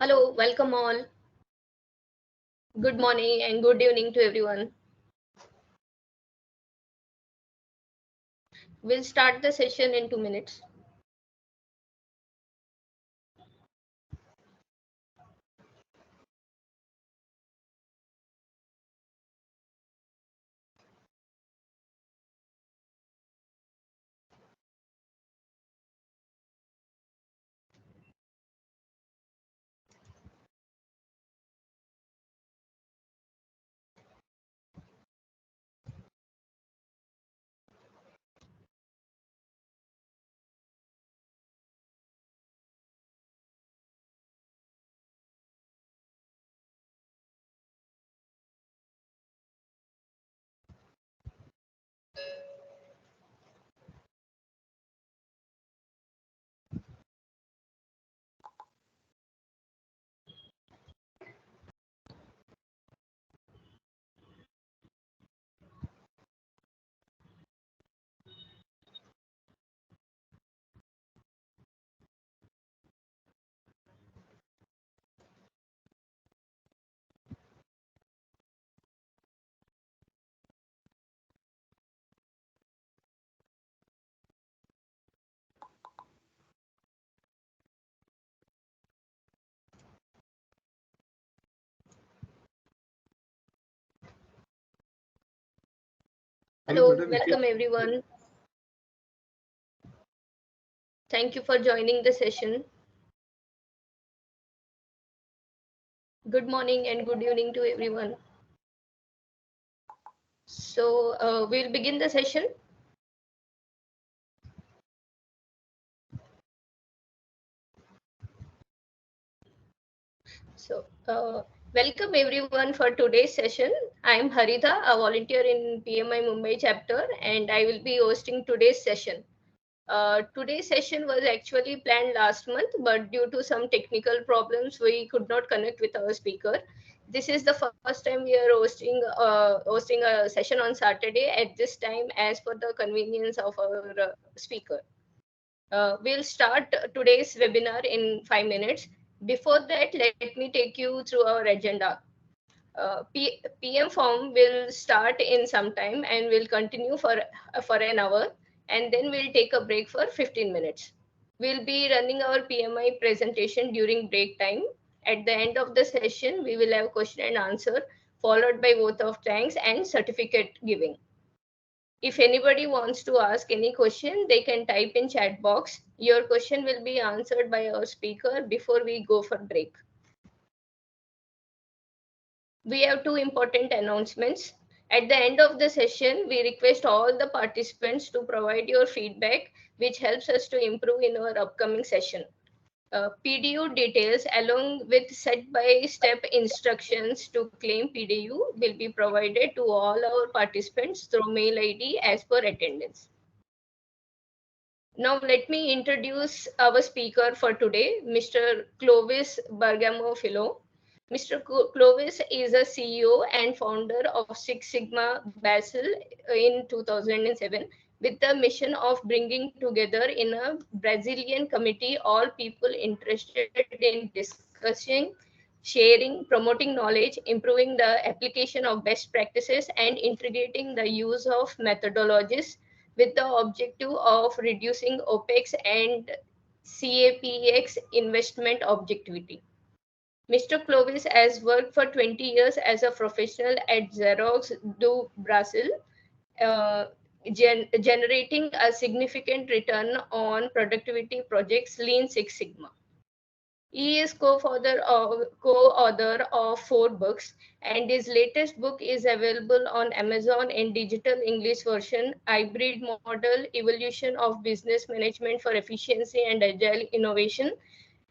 Hello, welcome all. Good morning and good evening to everyone. We'll start the session in 2 minutes. Hello, welcome everyone. Thank you for joining the session. Good morning and good evening to everyone. So we'll begin the session. So welcome everyone for today's session. I'm Haritha, a volunteer in PMI Mumbai chapter, and I will be hosting today's session. Today's session was actually planned last month, but due to some technical problems, we could not connect with our speaker. This is the first time we are hosting a session on Saturday at this time, as per the convenience of our speaker. We'll start today's webinar in 5 minutes. Before that, let me take you through our agenda. PM form will start in some time and will continue for an hour, and then we'll take a break for 15 minutes. We'll be running our PMI presentation during break time. At the end of the session, we will have question and answer followed by vote of thanks and certificate giving. If anybody wants to ask any question, they can type in chat box. Your question will be answered by our speaker before we go for break. We have two important announcements. At the end of the session, we request all the participants to provide your feedback, which helps us to improve in our upcoming session. PDU details along with step-by-step instructions to claim PDU will be provided to all our participants through mail ID as per attendance. Now let me introduce our speaker for today, Mr. Clovis Bergamo-Philo. Mr. Clovis is a CEO and founder of Six Sigma Basel in 2007 with the mission of bringing together in a Brazilian committee all people interested in discussing, sharing, promoting knowledge, improving the application of best practices, and integrating the use of methodologies with the objective of reducing Opex and CAPEX investment objectivity. Mr. Clovis has worked for 20 years as a professional at Xerox do Brasil, generating a significant return on productivity projects Lean Six Sigma. He is co-author of 4 books, and his latest book is available on Amazon in digital English version, Hybrid Model, Evolution of Business Management for Efficiency and Agile Innovation.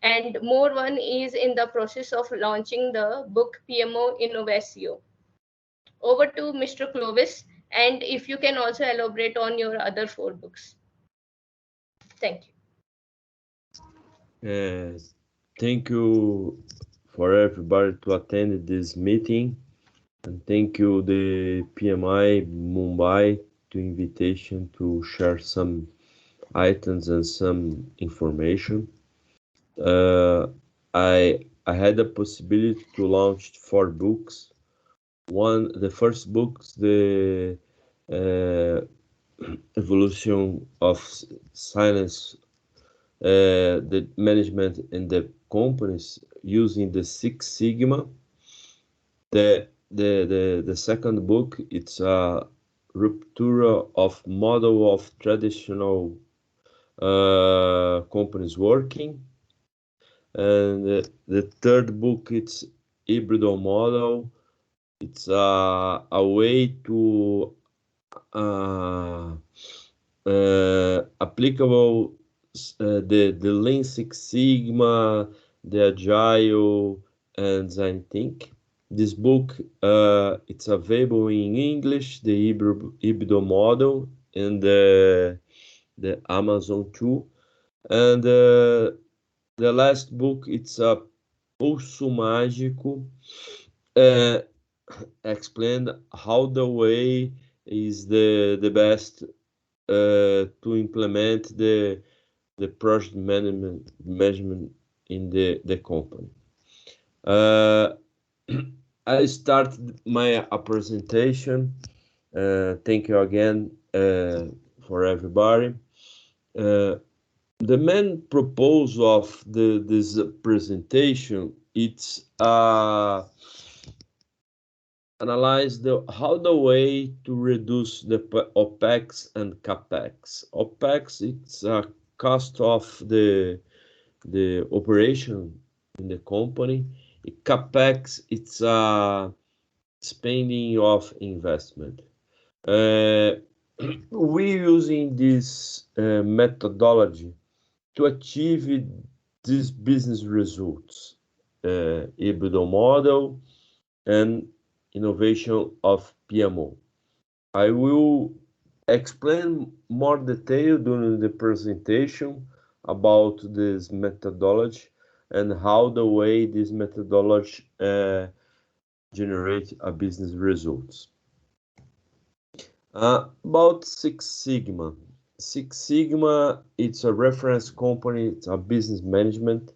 And more one is in the process of launching the book PMO Innovatio. Over to Mr. Clovis, and if you can also elaborate on your other 4 books. Thank you. Thank you for everybody to attend this meeting, and thank you the PMI Mumbai to invitation to share some items and some information. I I had the possibility to launch 4 books. The first book, the evolution of silence, the management in the companies using the Six Sigma. The second book, it's a rupture of model of traditional companies working. And the third book, it's hybrid model. It's a way to applicable the Lean Six Sigma, the Agile and Design Thinking. This book, it's available in English, the hybrid model, and the Amazon too. And the last book, it's a Pulso Mágico, explained how the way is the best to implement the project management in the company. I started my presentation. Thank you again for everybody. The main purpose of this presentation, it's analyze how the way to reduce the Opex and CAPEX. Opex, it's a cost of the operation in the company. CAPEX, it's a spending of investment. We using this methodology to achieve these business results, hybrid model and innovation of PMO. I will explain more detail during the presentation about this methodology and how the way this methodology generate a business results. About Six Sigma. Six Sigma, it's a reference company, it's a business management,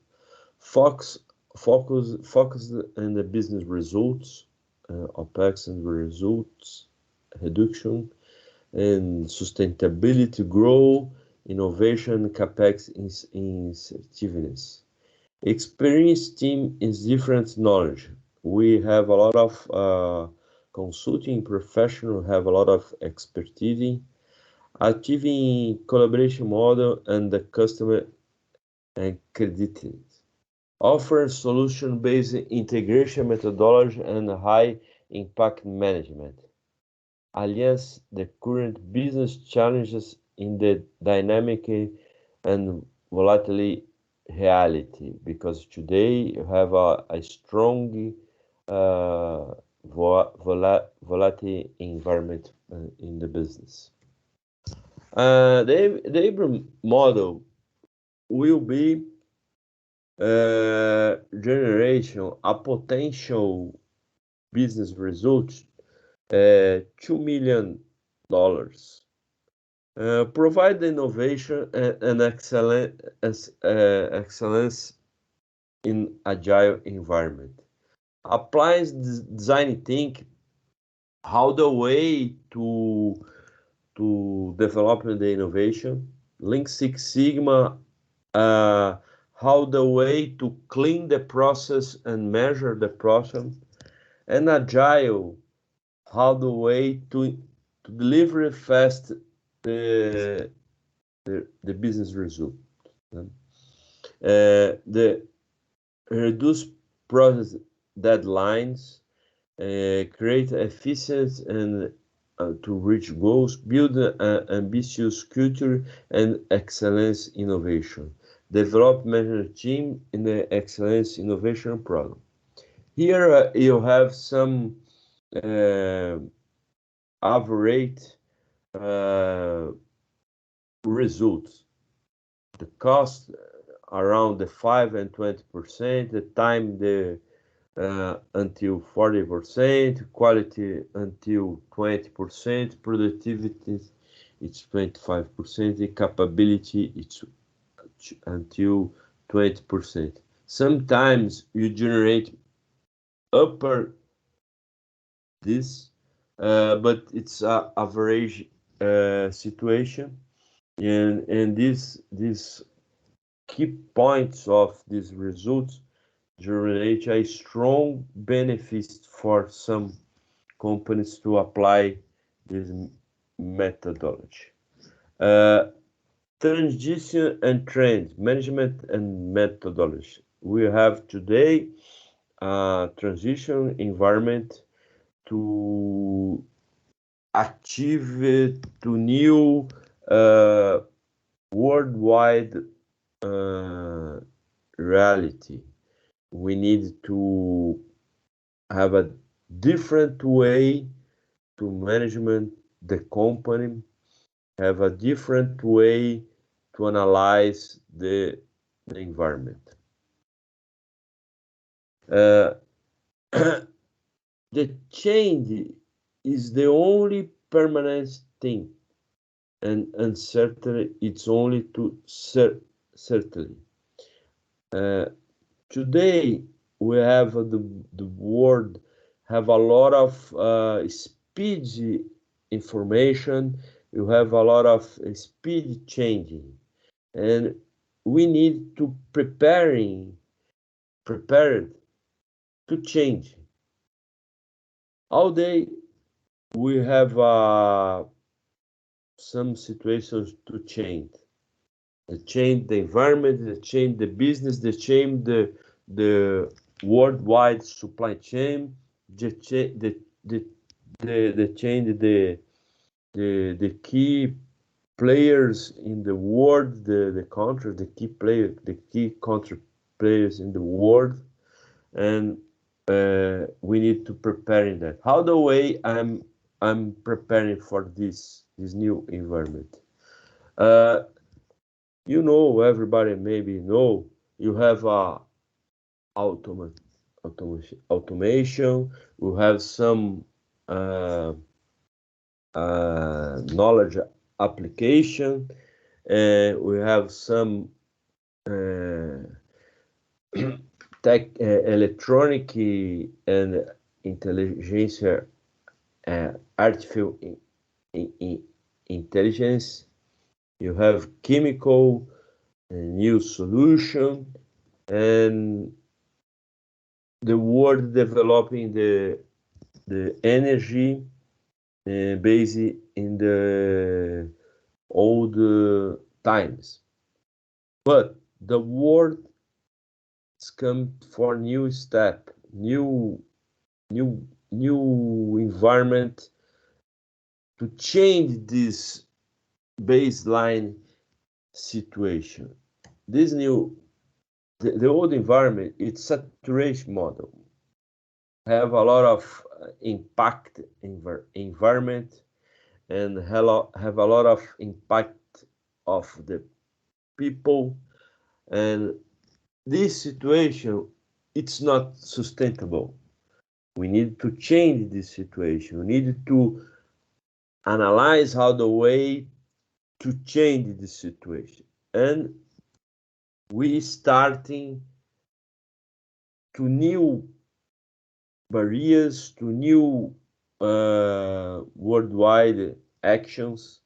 focused on the business results, Opex and results, reduction, and sustainability, growth, innovation, CAPEX, in assertiveness. Experienced team is different knowledge. We have a lot of consulting professionals, have a lot of expertise, achieving collaboration model and the customer and credited. Offer solution-based integration methodology and high impact management. Aligns the current business challenges in the dynamic and volatile reality, because today you have a strong volatile environment in the business. The hybrid model will be generation a potential business result $2 million. Provide the innovation and excellence in agile environment. Applies design thinking, how the way to develop the innovation. Lean Six Sigma, how the way to clean the process and measure the process. And agile, how the way to deliver fast the business result. The reduce process deadlines, create efficiency and to reach goals, build an ambitious culture and excellence innovation. Develop management team in the excellence innovation program. Here you have some average results. The cost around the 5 and 20%, the time until 40%, quality until 20%, productivity it's 25%, capability it's until 20%. Sometimes you generate upper this, but it's a average situation, and these key points of these results generate a strong benefit for some companies to apply this methodology. Transition and trend management and methodology. We have today a transition environment to achieve to new worldwide reality. We need to have a different way to management the company, have a different way to analyze the environment. The change is the only permanent thing, and uncertainty it's only to certainly. Today we have the world have a lot of speed information. You have a lot of speed changing, and we need to prepared to change. All day we have some situations to change. They change the environment, they change the business, they change the worldwide supply chain, they change the key players in the world, the country, the key country players in the world, and we need to prepare in that. How the way I'm preparing for this new environment. You know, everybody maybe know you have a automation. You have some knowledge application, and we have some tech, electronic and intelligence, artificial intelligence. You have chemical, new solution, and the world developing the energy based in the old times. But the world has come for new step, new environment to change this baseline situation. This new, the old environment, it's saturation model, have a lot of impact environment, and have a lot of impact of the people, and this situation, it's not sustainable. We need to change this situation. We need to analyze how the way to change this situation, and we starting to new barriers, to new worldwide actions.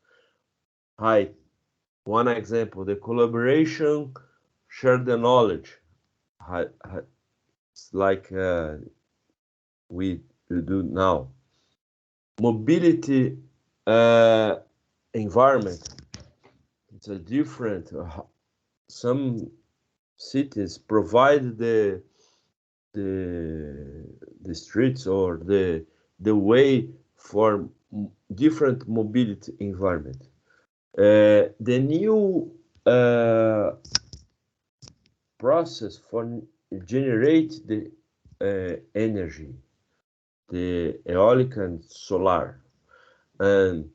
Hi, one example, the collaboration, share the knowledge. It's like we do now. Mobility environment, it's a different, some cities provide the streets or the way for different mobility environment. The new process for generate the energy, the aeolic and solar, and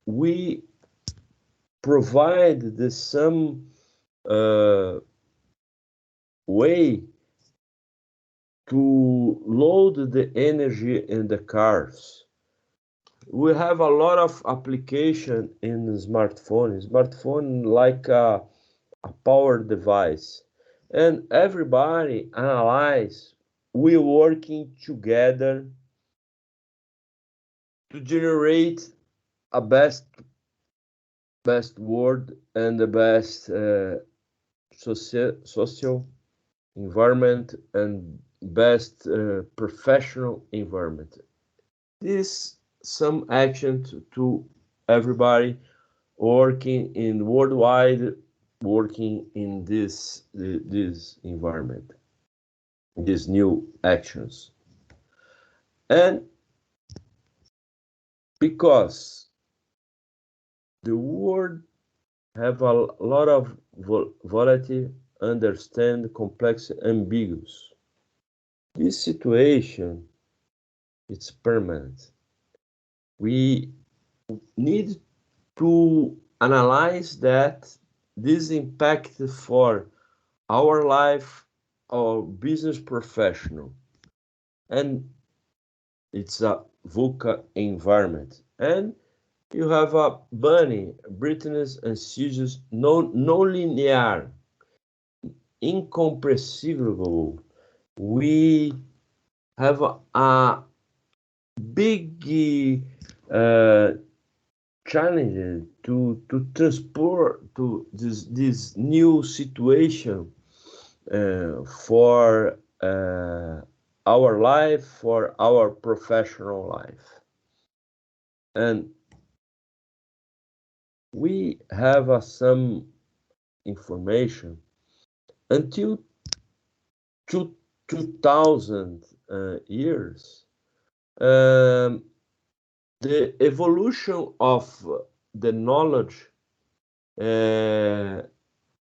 we provide the some way to load the energy in the cars. We have a lot of application in smartphone like a power device. and everybody analyze, we working together to generate a best world and the best social environment and best professional environment. This some action to everybody working in worldwide, working in this environment, these new actions. And because the world have a lot of volatility, understand complex, ambiguous. This situation it's permanent. We need to analyze that this impact for our life, our business professional, and it's a VUCA environment. And you have a bunny, Brittany's and seizures, no linear, incomprehensible. We have a big challenge to transport to this new situation for our life, for our professional life. And we have some information until 2000 years. The evolution of the knowledge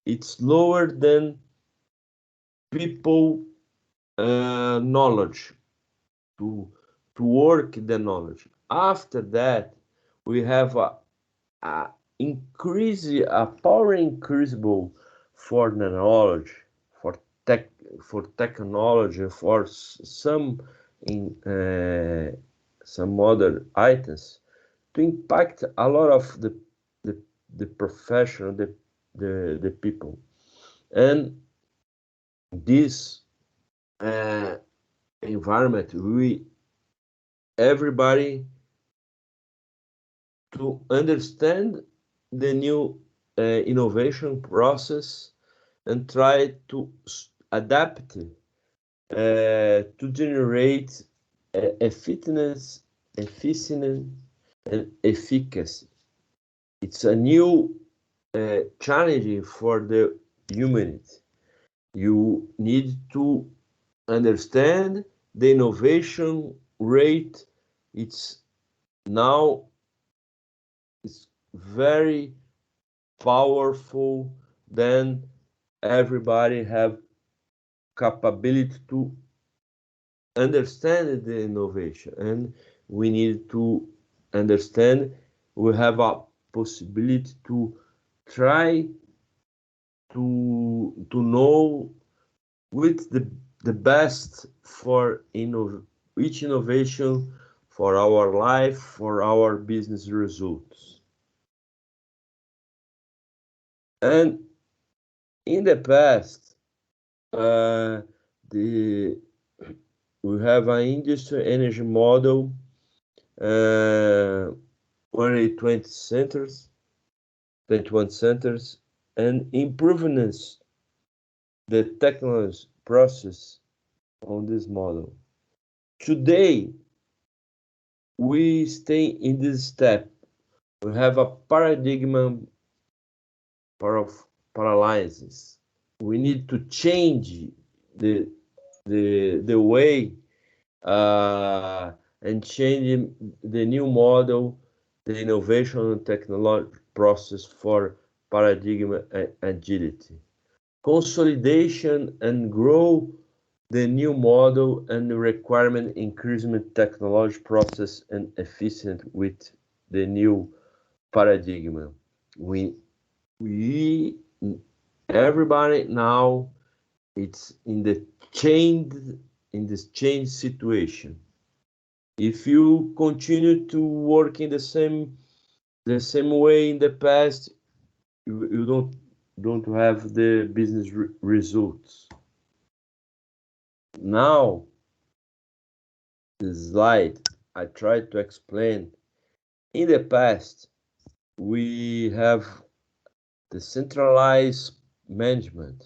it's lower than people knowledge to work the knowledge. After that, we have a power increasable for the knowledge, for technology, for some other items to impact a lot of the professional, the people. And this environment, everybody to understand the new innovation process and try to adapt to generate effectiveness, efficiency, and efficacy. It's a new challenge for the humanity. You need to understand the innovation rate. It's now it's very powerful. Then everybody have capability to understand the innovation, and we need to understand we have a possibility to try to know with the best for each innovation for our life, for our business results. And in the past, we have an industry energy model, 120 centers, 21 centers, and improvements the technology process on this model. Today, we stay in this step. We have a paradigm paralysis. We need to change the way and change the new model, the innovation and technology process for paradigm agility. Consolidation and grow the new model and the requirement increasement technology process and efficient with the new paradigm. We everybody now it's in this change situation. If you continue to work in the same way in the past, you don't don't have the business results. Now, the slide I tried to explain. In the past, we have the centralized management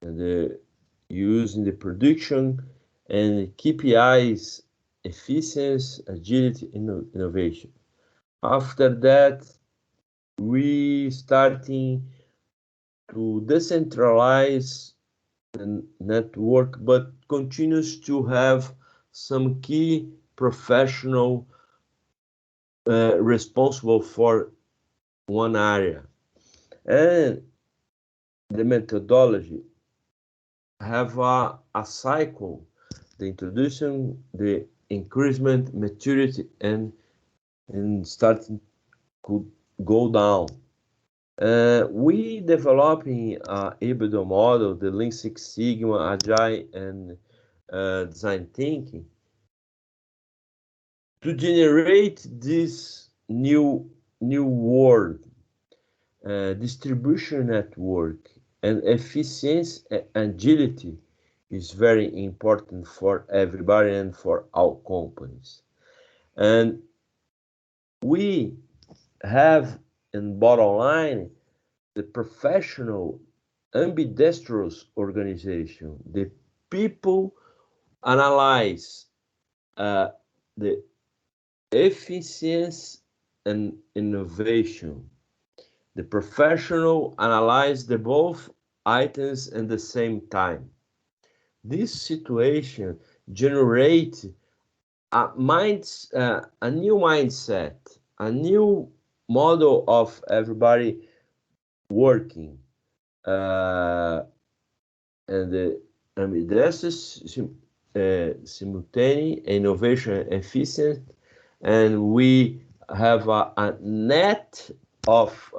and the use in the production and KPIs, efficiency, agility, innovation. After that, we starting to decentralize the network, but continues to have some key professional responsible for one area. And the methodology have a cycle, the introduction, the increasement, maturity, and starting could go down. We developing a hybrid model, the Lean Six Sigma, Agile, and Design Thinking to generate this new world, distribution network, and efficiency and agility is very important for everybody and for our companies. And we have in bottom line the professional ambidextrous organization. The people analyze the efficiency and innovation. The professional analyze the both items at the same time. This situation generates a new mindset, a new model of everybody working, and the ambidextrous, simultaneous, innovation, efficient, and we have a net of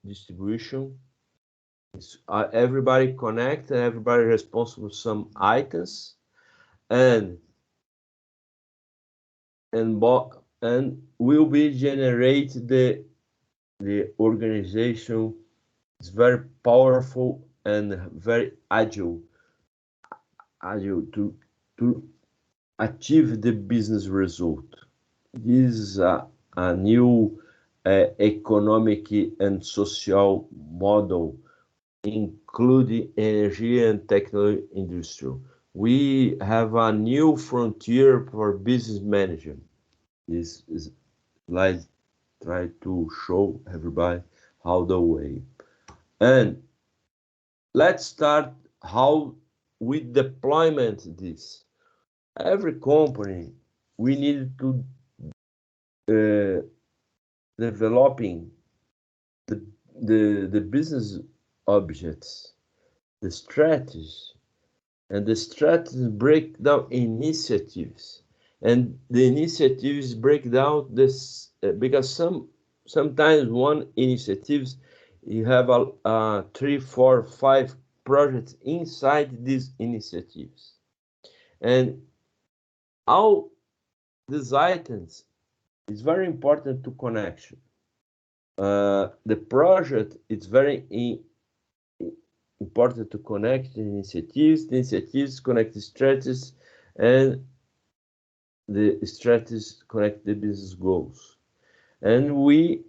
distribution. Everybody connect, everybody responsible for some items, and will be generate the organization is very powerful and very agile to achieve the business result. This is a new economic and social model, including energy and technology industry. We have a new frontier for business management. This is slide try to show everybody how the way. And let's start how we deployment this. Every company we need to developing the business objects, the strategy, and the strategy break down initiatives, and the initiatives break down this because sometimes one initiatives you have a 3, 4, 5 projects inside these initiatives, and all these items is very important to connection. The project is very important to connect the initiatives connect the strategies, and the strategies connect the business goals. And we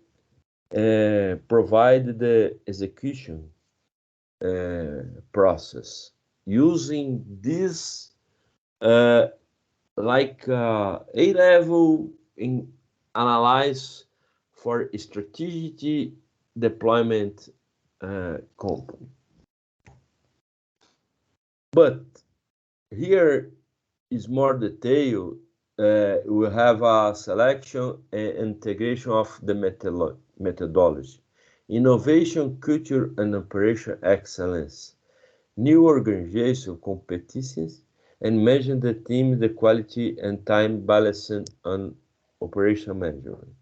provide the execution process using this like A-level in analyze for strategic deployment company. But here is more detail. We have a selection and integration of the methodology, innovation, culture, and operation excellence, new organization competencies, and measure the team, the quality and time balancing on operation management.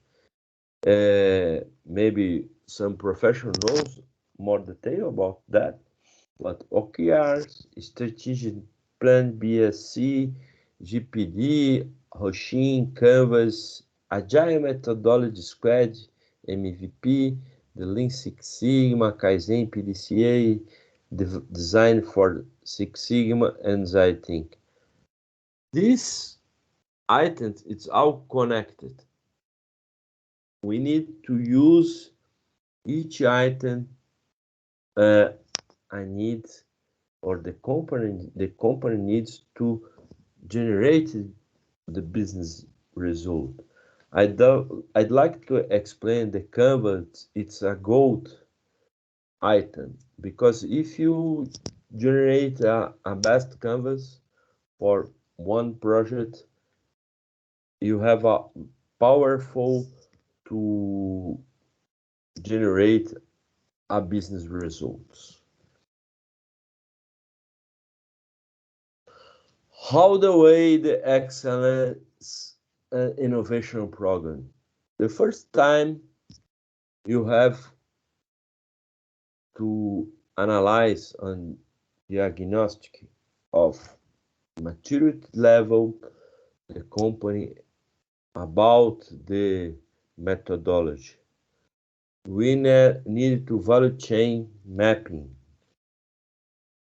Maybe some professional knows more detail about that, but OKRs, strategic plan, BSC, GPD, Hoshin, Canvas, Agile methodology, Squad, MVP, the Lean Six Sigma, Kaizen, PDCA, the design for Six Sigma, and Design Thinking. These items, it's all connected. We need to use each item I need, or the company needs to generate the business result. I'd like to explain the canvas. It's a gold item, because if you generate a best canvas for one project, you have a powerful to generate a business results. How the way the excellence innovation program. The first time you have to analyze and diagnostic of maturity level the company about the methodology. We need to value chain mapping,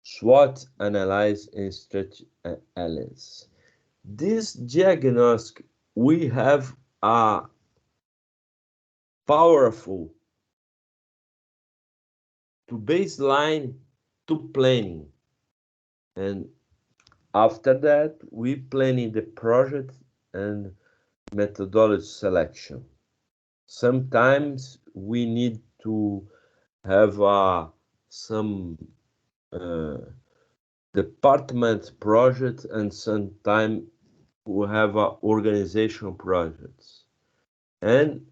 SWOT analyze and strategy analysis. This diagnostic, we have a powerful to baseline to planning, and after that we planning the project and methodology selection. Sometimes we need to have some department project, and sometimes we have organizational projects, and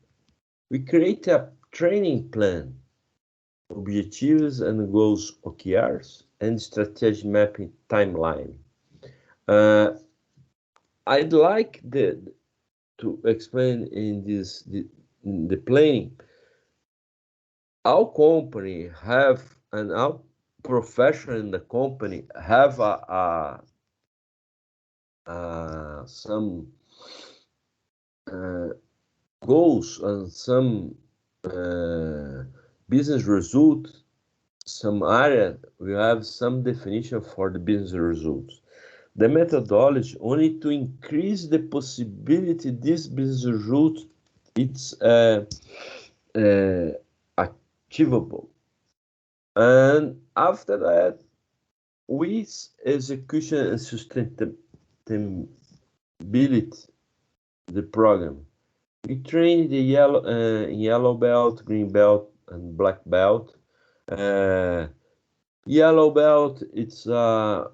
we create a training plan, objectives and goals, OKRs, and strategy mapping timeline. I'd like to explain in the planning. Our company have, and our professional in the company have some goals and some business result. Some area we have some definition for the business results. The methodology only to increase the possibility this business result it's achievable, and after that with execution and sustainability the program. We train the yellow belt, green belt, and black belt. Yellow belt, it's a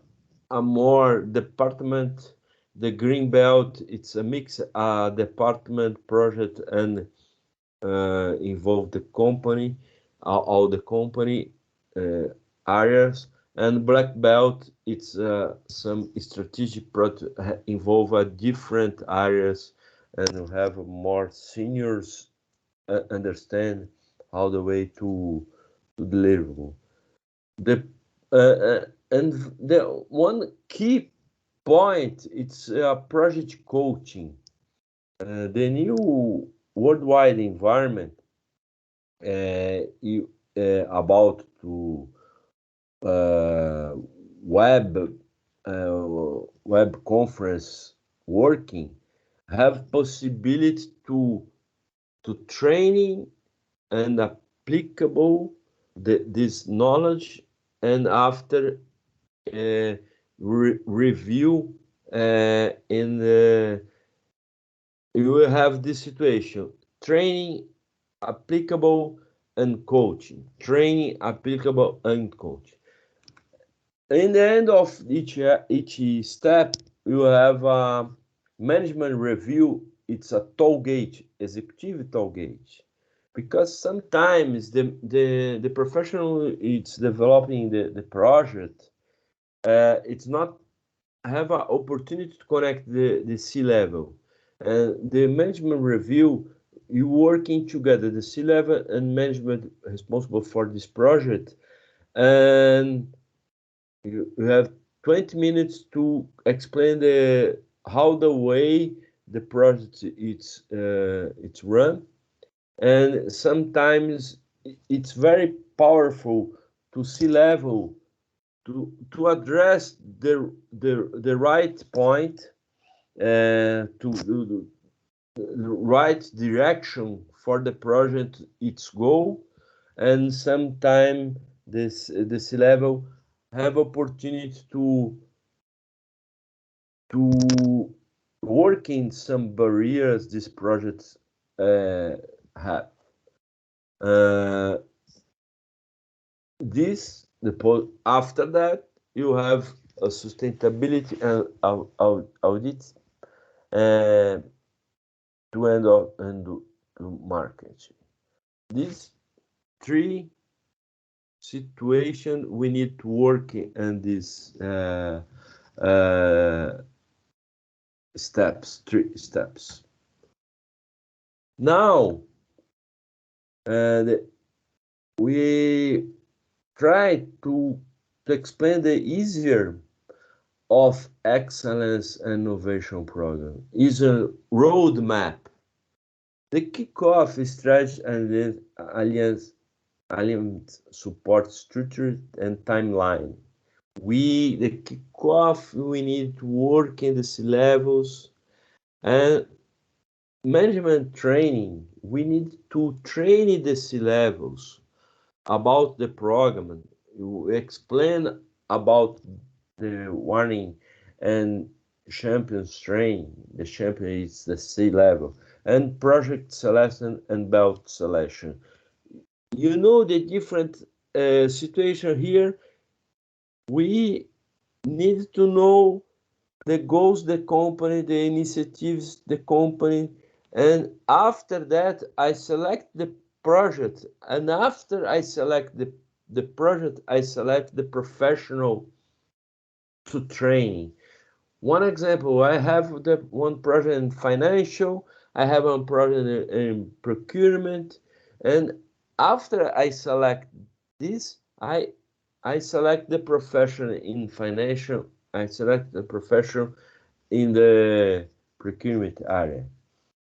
more department. The green belt, it's a mix department project and involve the company, all the company areas. And black belt, it's some strategic project involve different areas, and have more seniors understand how the way to deliver. And the one key point, it's project coaching. The new worldwide environment about to web conference working have possibility to training and applicable this knowledge, and after review in the you will have this situation: training, applicable, and coaching. Training, applicable, and coaching. In the end of each step, you have a management review. It's a toll gauge, executive toll gauge, because sometimes the professional it's developing the project, it's not have an opportunity to connect the C-level. And the management review, you working together, the C-level and management responsible for this project, and you have 20 minutes to explain how the way the project it's run, and sometimes it's very powerful to C-level to address the right point, to the right direction for the project, its goal, and sometimes the C-level have opportunity to work in some barriers these projects have. After that, you have a sustainability and audit to end up and to market. These three situations we need to work in these three steps. Now, we try to explain the easier of excellence and innovation program is a roadmap. The kickoff strategy and alliance support structure and timeline. The kickoff, we need to work in the C-levels, and management training, we need to train the C-levels about the program. You explain about the warning and champions training. The champion is the C-level, and project selection and belt selection. You know the different situation here. We need to know the goals the company, the initiatives the company, and after that I select the project, and after I select the project, I select the professional to training. One example, I have the one project in financial, I have one project in procurement, and after I select this, I select the profession in financial, I select the profession in the procurement area.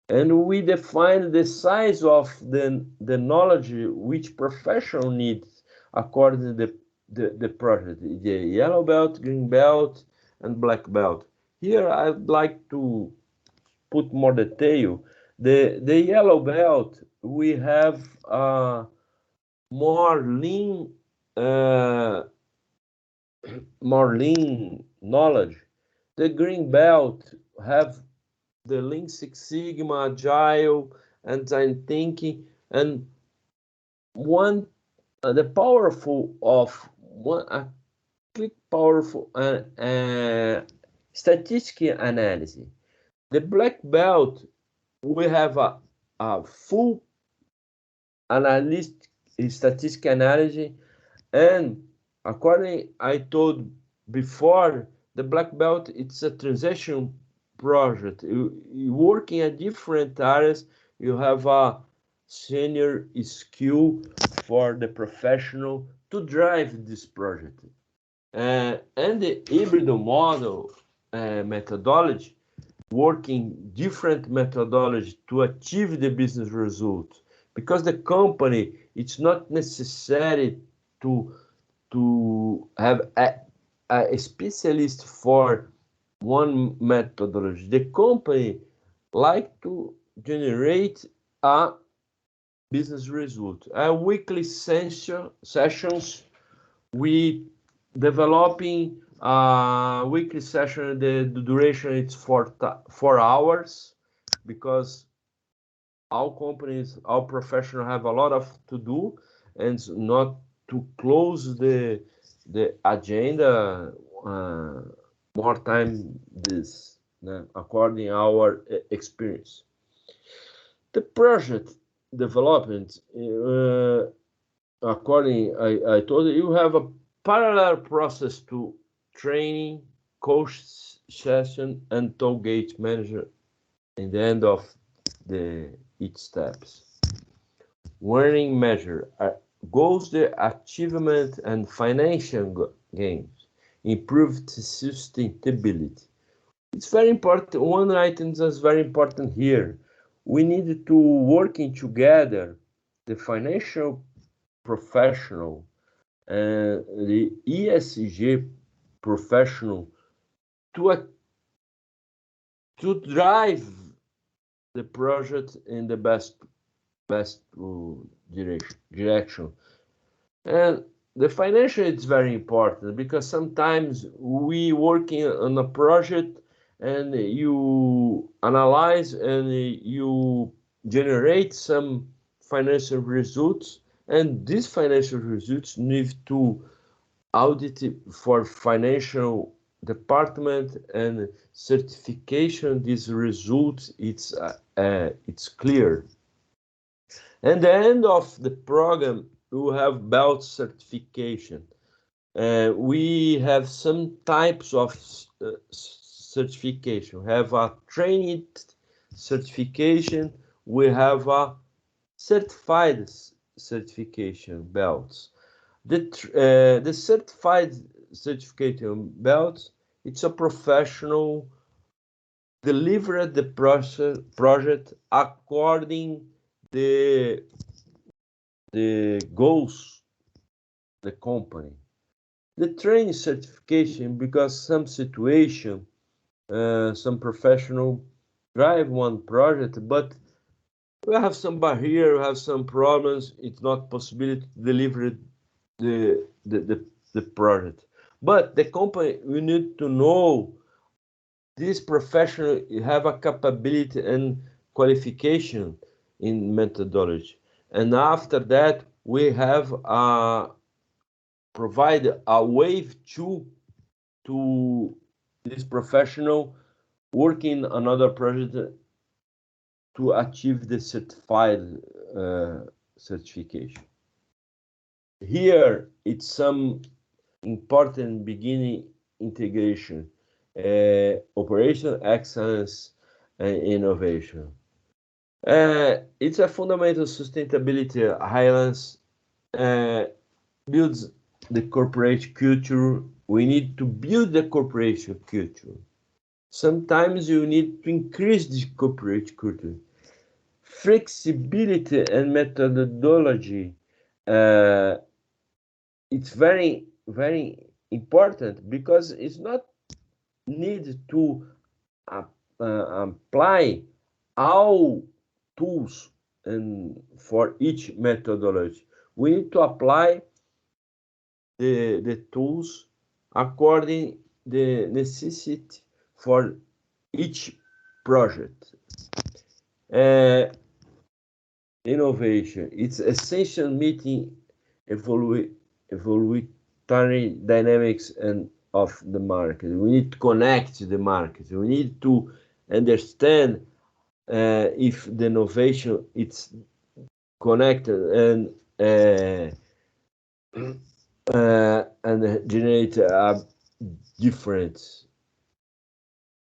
And we define the size of the knowledge which professional needs according to the project, the yellow belt, green belt, and black belt. Here I'd like to put more detail. The yellow belt, we have more lean knowledge. The green belt have the Lean Six Sigma, Agile, and Design Thinking, and the powerful of one powerful statistical analysis. The black belt, we have a full analyst statistical analysis, and according I told before, the black belt, it's a transition project. You work in different areas, you have a senior skill for the professional to drive this project. And the hybrid model methodology, working different methodology to achieve the business result, because the company, it's not necessary to have a specialist for one methodology. The company like to generate a business result. A weekly sessions, we developing a weekly session. The duration is 4 hours, because our companies, our professionals have a lot of to do, and not to close the agenda more time this, according our experience. The project development, according I told you have a parallel process to training, coach session, and toll gate manager in the end of each steps. Learning measure goals the achievement and financial gains, improved sustainability. It's very important. One item that's very important here. We need to working together the financial professional and the ESG professional to drive the project in the best direction. And the financial is very important because sometimes we working on a project and you analyze and you generate some financial results, and these financial results need to audit for financial department and certification. These results, it's clear. And the end of the program, we have belt certification. We have some types of certification. We have a training certification. We have a certified certification belts. The certified certification belt, it's a professional deliver the project according the goals the company. The training certification, because some situation, some professional drive one project, but we have some barrier, we have some problems. It's not possible to deliver the project. But the company, we need to know this professional have a capability and qualification in methodology. And after that, we have provide a wave to this professional working another project to achieve the certified certification. Here, it's some important beginning integration, operational excellence, and innovation. It's a fundamental sustainability highlights, builds the corporate culture. We need to build the corporation culture. Sometimes you need to increase the corporate culture. Flexibility and methodology, it's very, very important because it's not need to apply all tools and for each methodology. We need to apply the tools according the necessity for each project. Innovation, it's essential meeting evolutionary dynamics and of the market. We need to connect to the market. We need to understand if the innovation it's connected and generate a difference.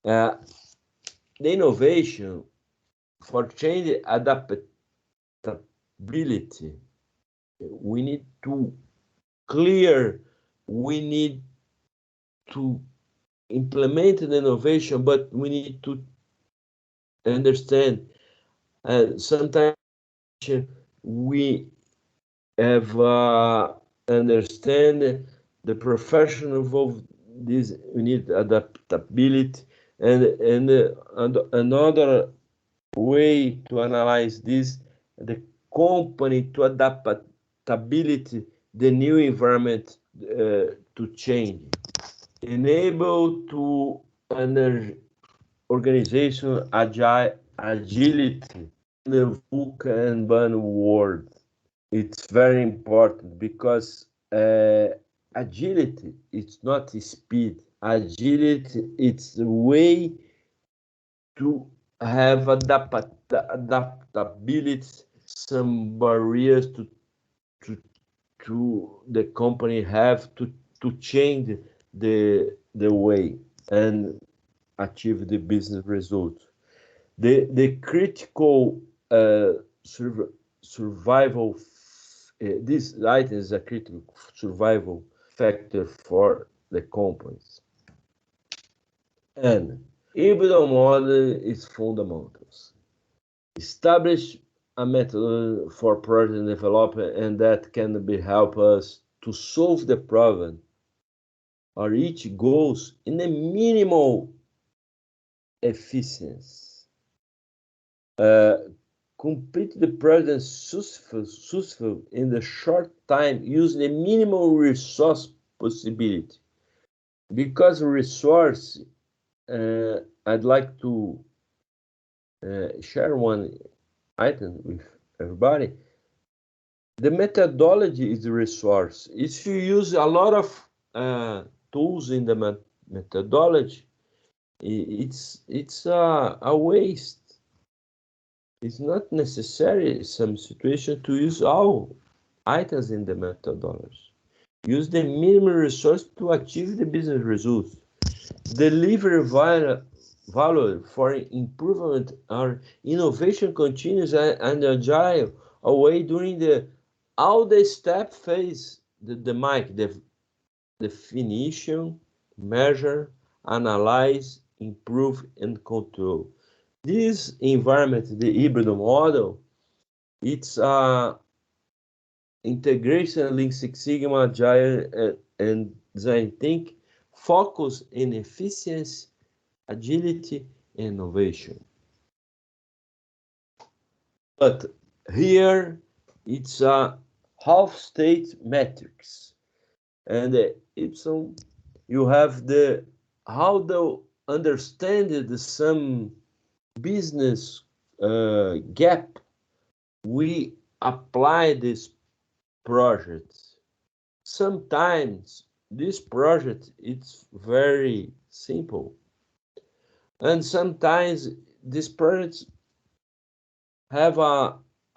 The innovation for change adaptability, we need to we need to implement the innovation, but we need to understand sometimes we have understand the professional of this. We need adaptability and another way to analyze this, the company to adaptability the new environment to change, enable to an organization agility in the VUCA and BAN world. It's very important because agility, it's not speed. Agility, it's the way to have adaptability, some barriers to the company have to change the way and achieve the business results. The critical survival, this item is a critical survival factor for the companies. And hybrid model is fundamentals. Establish a method for project development, and that can be help us to solve the problem or reach goals in a minimal efficiency. Complete the project successful in the short time using the minimal resource possibility. Because resource, I'd like to share one item with everybody. The methodology is the resource. If you use a lot of tools in the methodology, it's a waste. It's not necessary in some situation to use all items in the methodology. Use the minimum resource to achieve the business results. Deliver value for improvement or innovation continues and agile away during all the step phase, the MIC, the definition, measure, analyze, improve, and control. This environment, the hybrid model, it's integration Lean Six Sigma, Agile, and Design Thinking, focus in efficiency, agility, and innovation. But here it's a half-state metrics, and it's you have the how to understand some business gap. We apply this project. Sometimes this project it's very simple, and sometimes these projects have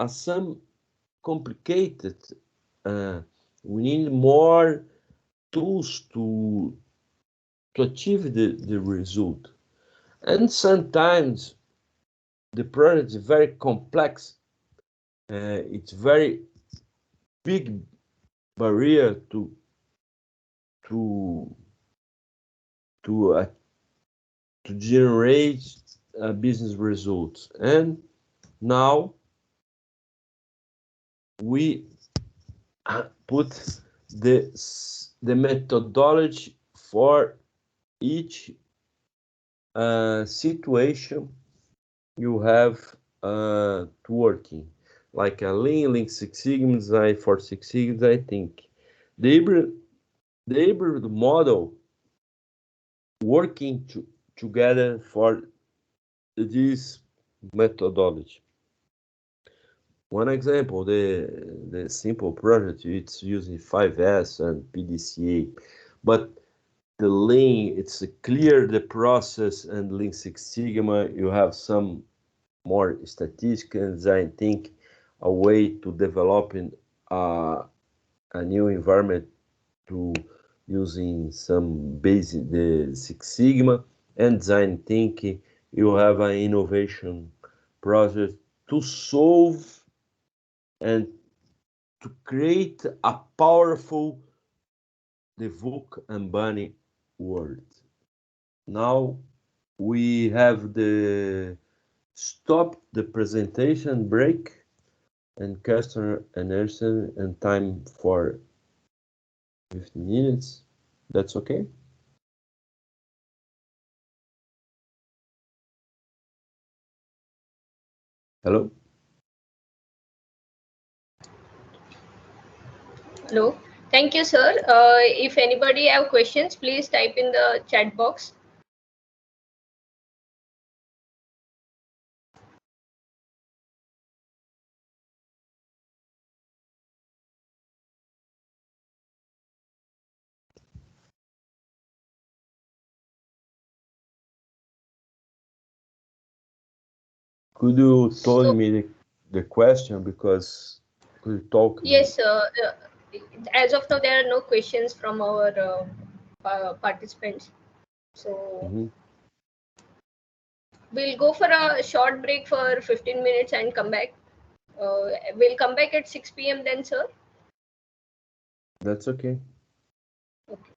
some complicated. We need more tools to achieve the result, and sometimes the project is very complex. It's very big barrier to to generate business results. And now we put the methodology for each situation you have working, like a Lean Six Sigma, Design for Six Sigma. I think the hybrid model working together for this methodology. One example, the simple project, it's using 5S and PDCA, but the Lean, it's clear the process, and Lean Six Sigma, you have some more statistical design think a way to developing a new environment to using some basic the Six Sigma and design thinking. You have an innovation project to solve and to create a powerful the Vuk and Bunny world. Now we have the stop the presentation break and customer inertia and time for 15 minutes. That's okay? Hello? Hello. Thank you, sir. If anybody have questions, please type in the chat box. Could you tell So, me the question, because could you talk? yes, as of now, there are no questions from our participants. So we'll go for a short break for 15 minutes and come back. We'll come back at 6 p.m. then, sir. That's okay. Okay.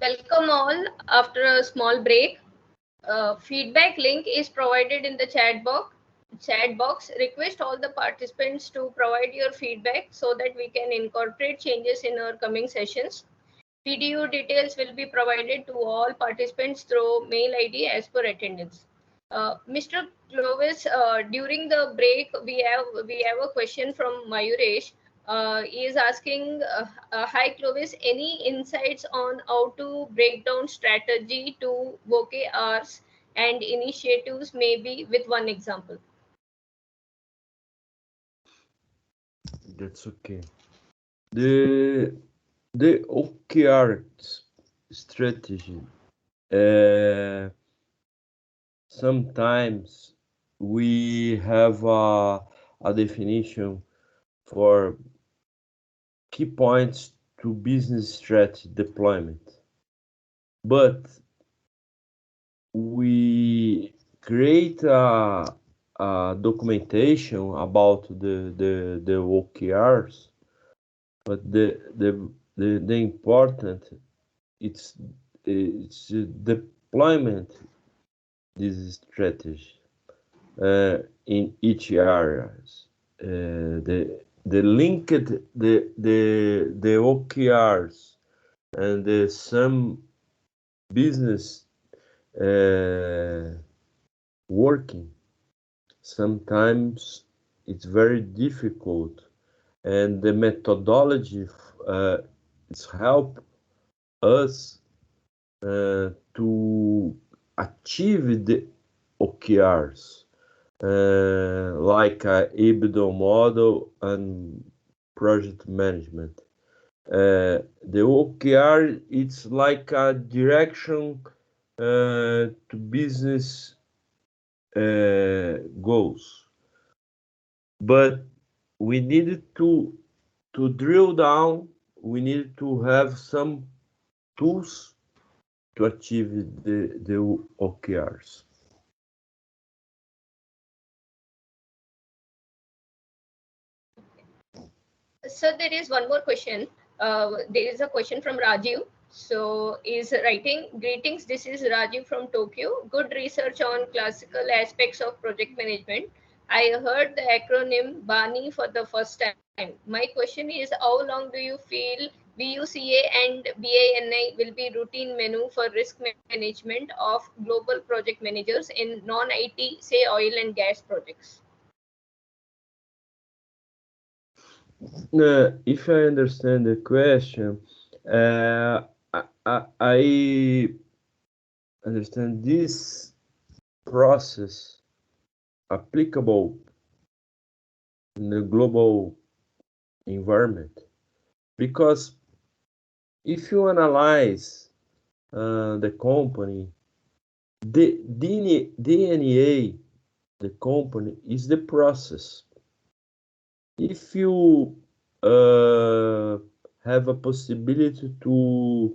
Welcome all after a small break. Feedback link is provided in the chat box. Request all the participants to provide your feedback so that we can incorporate changes in our coming sessions. PDU details will be provided to all participants through mail ID as per attendance. Mr. Clovis, during the break, we have a question from Mayuresh. He is asking, hi Clovis, any insights on how to break down strategy to OKRs and initiatives, maybe with one example? That's okay. The OKR strategy. Sometimes we have a definition for key points to business strategy deployment, but we create a documentation about the OKRs, but the important it's deployment this strategy in each areas. The linked the OKRs and some business working. Sometimes it's very difficult, and the methodology it's help us to achieve the OKRs, like a Agile model and project management. The OKR it's like a direction to business goals, but we needed to drill down. We need to have some tools to achieve the OKRs. So there is one more question. There is a question from Rajiv. So is writing, greetings, this is Rajiv from Tokyo. Good research on classical aspects of project management. I heard the acronym BANI for the first time. My question is, how long do you feel BUCA and BANI will be routine menu for risk management of global project managers in non-IT, say oil and gas projects? If I understand the question, I understand this process applicable in the global environment, because if you analyze the company, the DNA, the company is the process. If you have a possibility to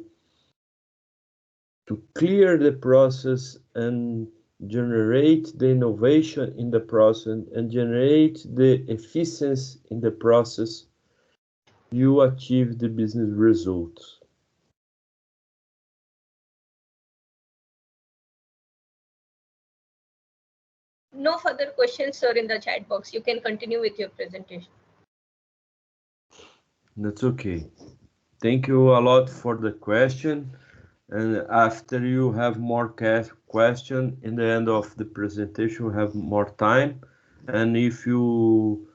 clear the process and generate the innovation in the process and generate the efficiency in the process, you achieve the business results. No further questions, sir, in the chat box. You can continue with your presentation. That's okay. Thank you a lot for the question. And after you have more question in the end of the presentation, we have more time. And if you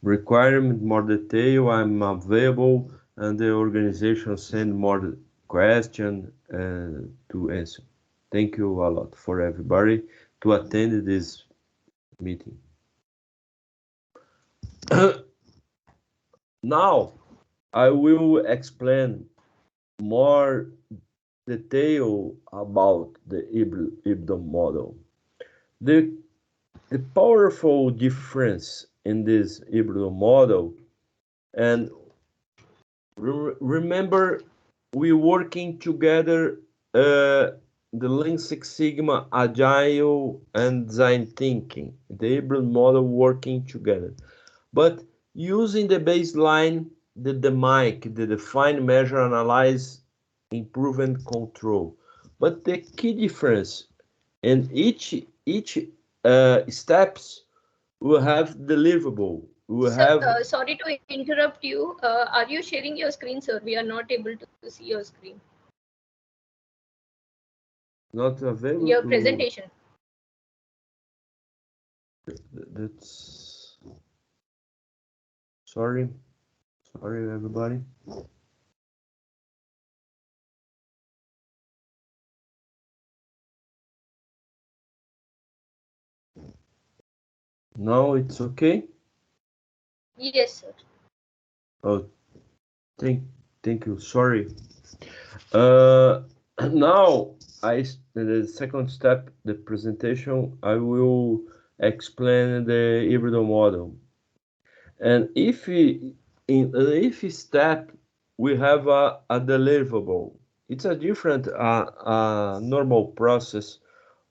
require more detail, I'm available, and the organization send more question to answer. Thank you a lot for everybody to attend this meeting. Now, I will explain more detail about the hybrid model. The powerful difference in this hybrid model, and remember, we working together the Lean Six Sigma, Agile, and Design Thinking, the hybrid model working together. But using the baseline the MIC, the define, measure, analyze, improve, and control. But the key difference in each steps will have deliverable. Will Sir, have sorry to interrupt you. Are you sharing your screen, sir? We are not able to see your screen. not available Your to. presentation. That's sorry, everybody. Now it's okay. Yes, sir. Oh, thank you. Sorry. Uh, now the second step, the presentation, I will explain the hybrid model. And if step we have a deliverable, it's a different normal process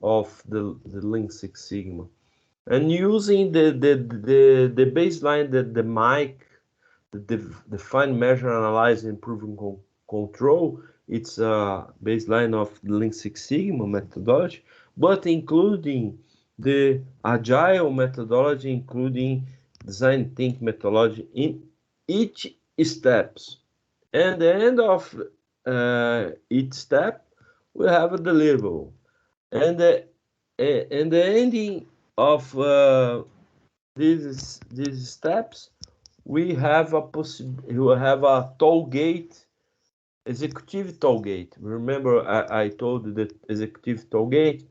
of the Lean Six Sigma. And using the baseline, the MIC, the define, measure, analyze, improve, and control, it's a baseline of the Lean Six Sigma methodology, but including the Agile methodology, including design think methodology in each steps. And the end of each step, we have a deliverable. And the ending of these steps, we have a toll gate, executive toll gate. Remember, I told you that executive toll gate.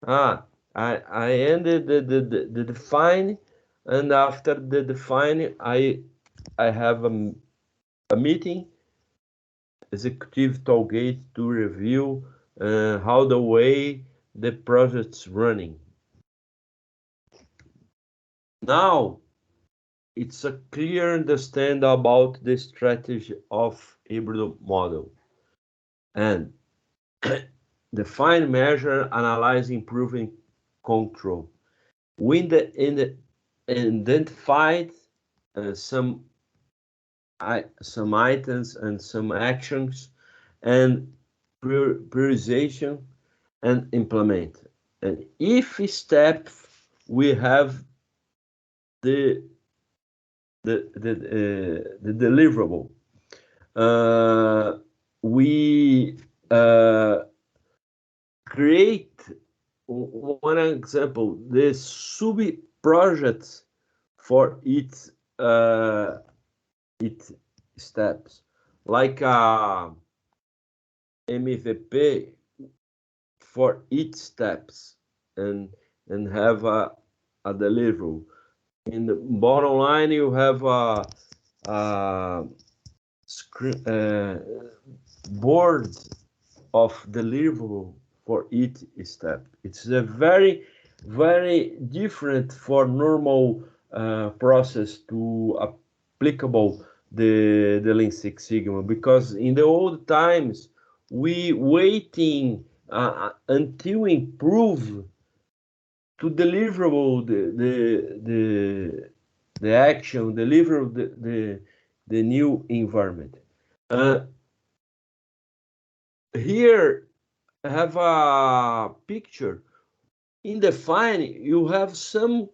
I ended the define, and after the define, I have a meeting, executive toll gate, to review how the way the project's running. Now it's a clear understand about the strategy of hybrid model and define, measure, analyze, improving, control. We identified some items and some actions and prioritization and implement. And if step we have the deliverable. We create one example, the sub projects for its steps, like MVP for each steps, and have a deliverable. In the bottom line, you have a board of deliverable for each step. It's a very, very different for normal process to applicable the Lean Six Sigma, because in the old times we waiting until improve to deliverable the action, deliver the new environment. Here I have a picture. In define, you have some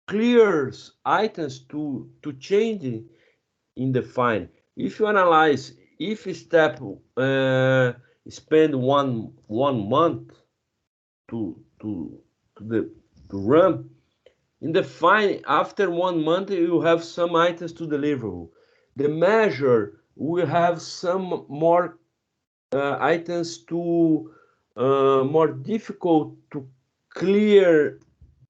clear items to change in define. If you analyze, if step spend one month to run, in define, after 1 month you have some items to deliver. The measure will have some more items to more difficult to clear,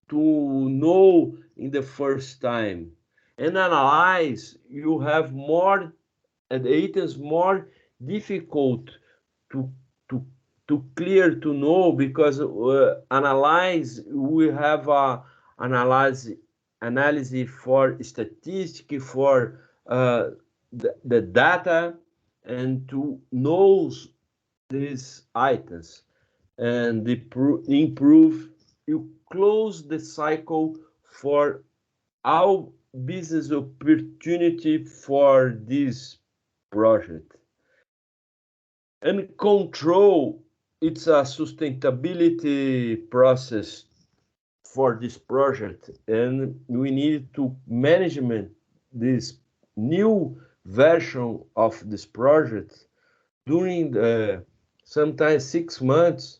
to know in the first time. And analyze, you have more, and it is more difficult to to to clear, to know, because analyze, we have a analysis for statistic, for the data, and to know these items and improve. You close the cycle for all business opportunity for this project. And control, it's a sustainability process for this project, and we need to management this new version of this project during sometimes 6 months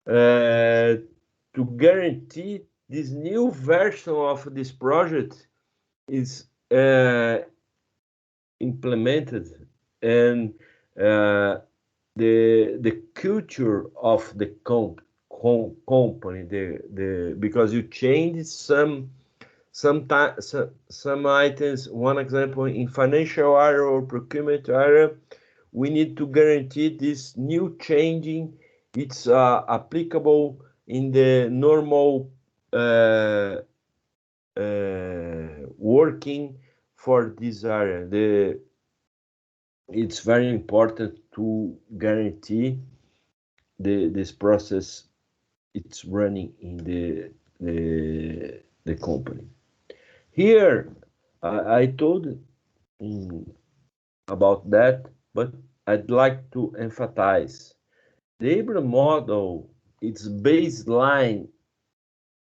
to guarantee this new version of this project is implemented, and the culture of the company, because you change some items. One example, in financial area or procurement area, we need to guarantee this new changing. It's applicable in the normal working for this area. It's very important to guarantee this process it's running in the company. Here, I told about that, but I'd like to emphasize the hybrid model. It's baseline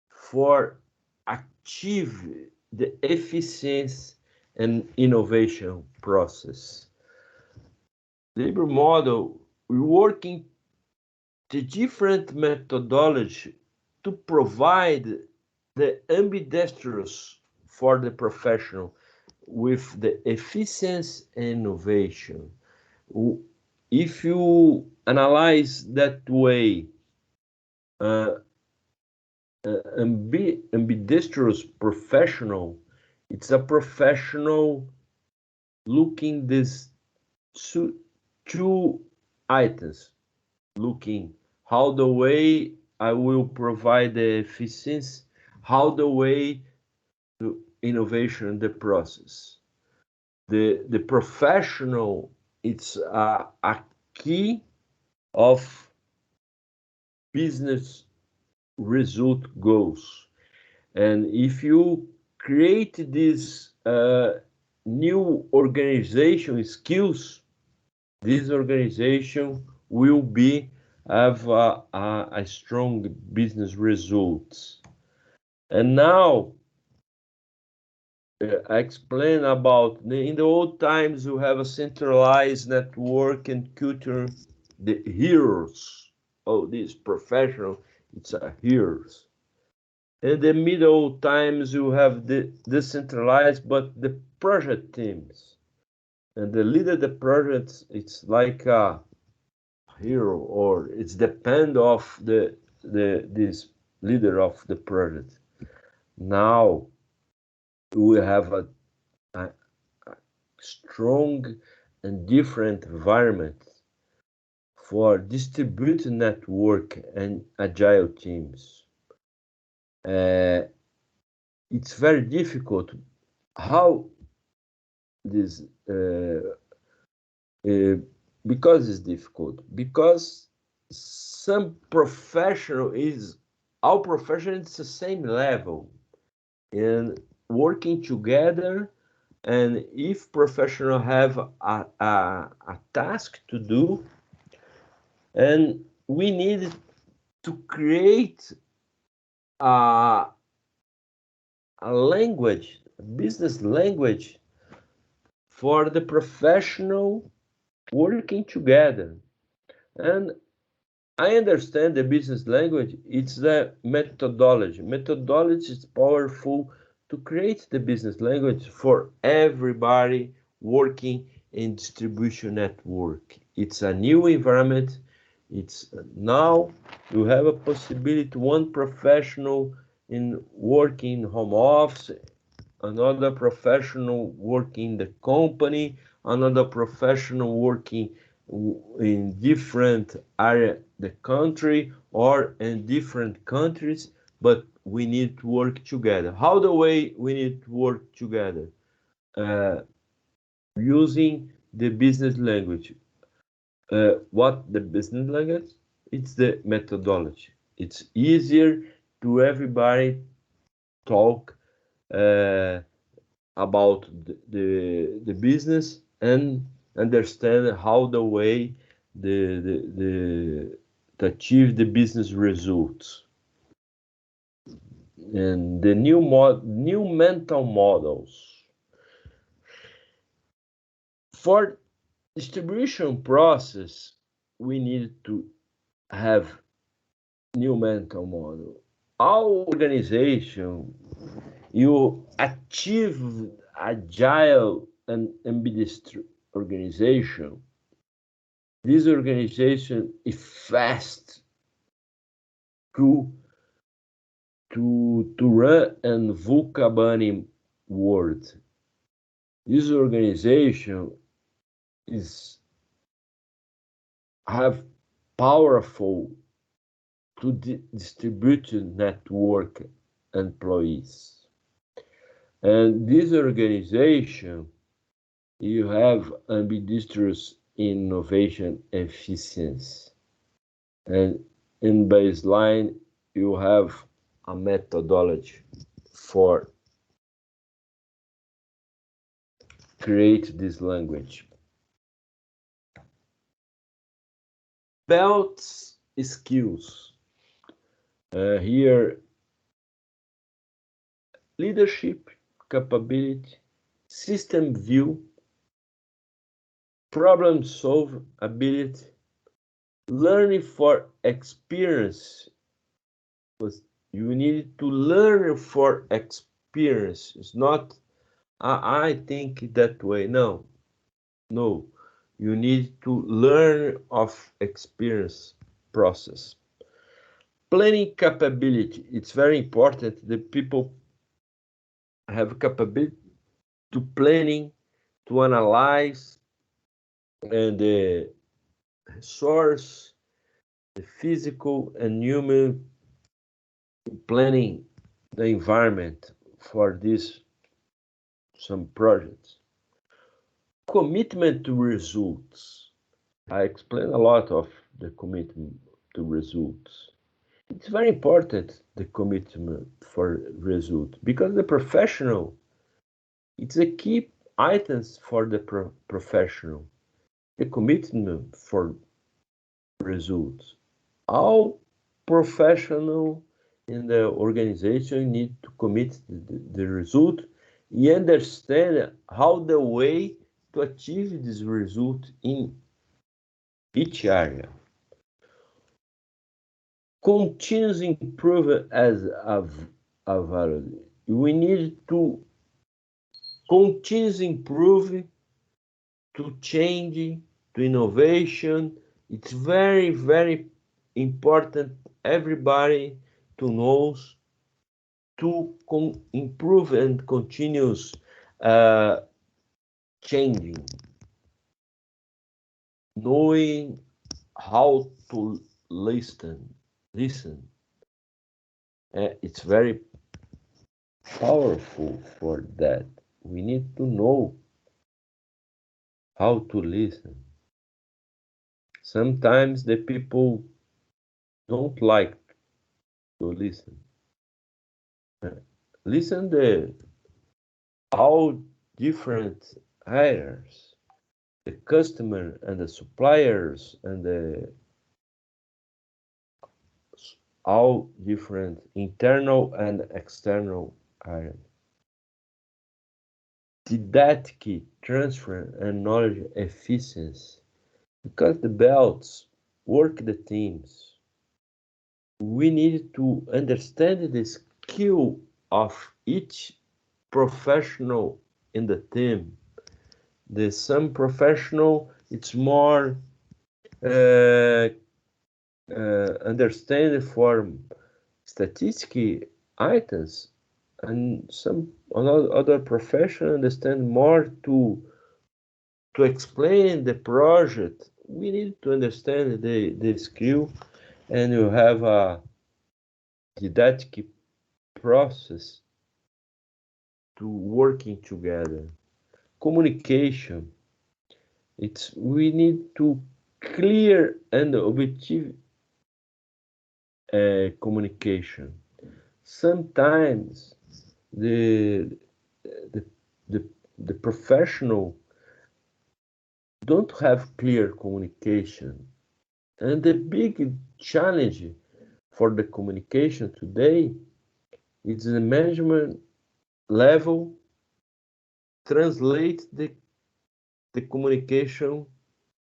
for achieve the efficiency and innovation process. The hybrid model, we working the different methodology to provide the ambidextrous for the professional with the efficiency and innovation. If you analyze that way, ambidextrous professional, it's a professional looking this two items, looking how the way I will provide the efficiency, how the way to innovation in the process. The professional, it's a key of business result goals. And if you create this new organization skills, this organization will have a strong business results. And now I explain about in the old times you have a centralized network and culture, the heroes. Oh, this professional, it's a heroes. In the middle times you have the decentralized, but the project teams. And the leader of the project, it's like a hero, or it's depend of this leader of the project. Now we have a strong and different environment for distributed network and agile teams. It's very difficult how this because it's difficult, because some professional is our profession is the same level and working together. And if professional have a task to do, and we need to create a language, a business language for the professional working together. And I understand the business language, it's the methodology. Methodology is powerful to create the business language for everybody working in distribution network. It's a new environment. It's now you have a possibility, one professional in working home office, another professional working in the company, another professional working in different area the country or in different countries, but we need to work together. How the way we need to work together? Using the business language. What the business language? It's the methodology. It's easier to everybody talk about the business and understand how the way to achieve the business results. And the new mental models for distribution process, we need to have new mental model. Our organization, you achieve agile and ambidextrous organization. This organization is fast to run and VUCA bunny world. This organization is have powerful to distributed network employees. And this organization, you have ambidextrous innovation efficiency. And in baseline, you have a methodology for create this language. Belts skills. Here, leadership, capability, system view, problem solve ability, learning for experience. You need to learn for experience. It's not, I think that way. No. You need to learn of experience process. Planning capability. It's very important that people have capability to planning, to analyze, and the source, the physical and human planning the environment for this some projects. Commitment to results. I explain a lot of the commitment to results. It's very important, the commitment for result, because the professional, it's a key items for the professional. The commitment for results. All professional in the organization need to commit the result and understand how the way to achieve this result in each area. Continuous improvement as a value. We need to continuously improve, to change, to innovation. It's very, very important everybody to know to improve and continuous changing, knowing how to listen. It's very powerful for that. We need to know how to listen. Sometimes the people don't like to listen. Listen the all different areas, the customer and the suppliers and the all different internal and external areas. Didactic transfer and knowledge efficiency. Because the belts work the teams, we need to understand the skill of each professional in the team. The some professional, it's more understand for statistic items, and some other professional understand more to explain the project. We need to understand the skill, and you have a didactic process to working together. Communication. We need to clear and objective communication. Sometimes the the professional don't have clear communication. And the big challenge for the communication today is the management level translate the communication,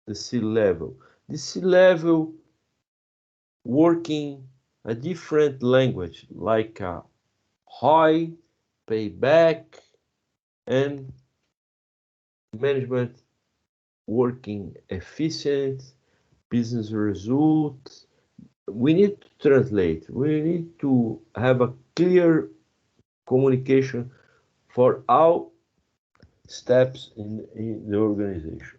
the C-level. The C-level working a different language like ROI, payback, and management working efficient, business results. We need to translate. We need to have a clear communication for all steps in the organization.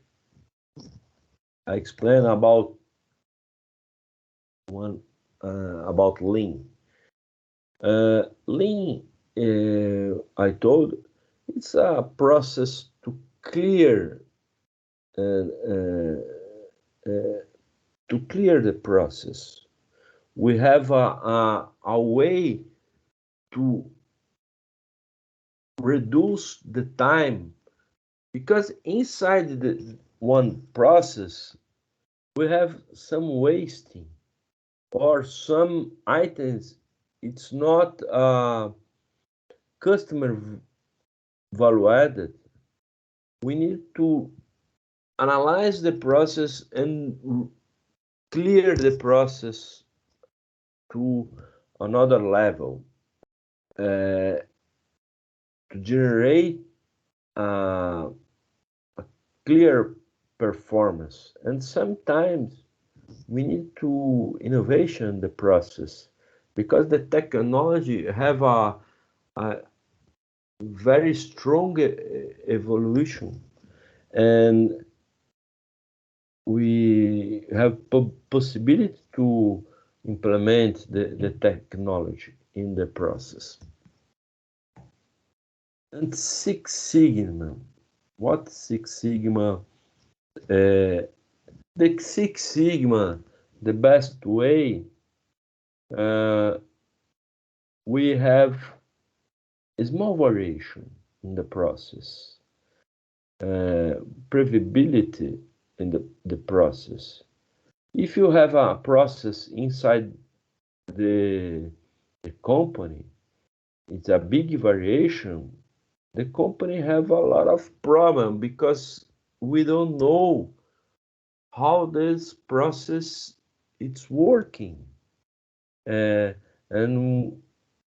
I explain about about Lean. Lean, I told, it's a process to clear uh, uh, to clear the process. We have a way to reduce the time, because inside the one process we have some wasting or some items it's not customer value added. We need to analyze the process and clear the process to another level to generate a clear performance. And sometimes we need to innovation the process because the technology have a very strong evolution, and we have possibility to implement the technology in the process. And Six Sigma, what Six Sigma? The Six Sigma, the best way, we have a small variation in the process, previsibility in the process. If you have a process inside the company, it's a big variation. The company have a lot of problem because we don't know how this process it's working, and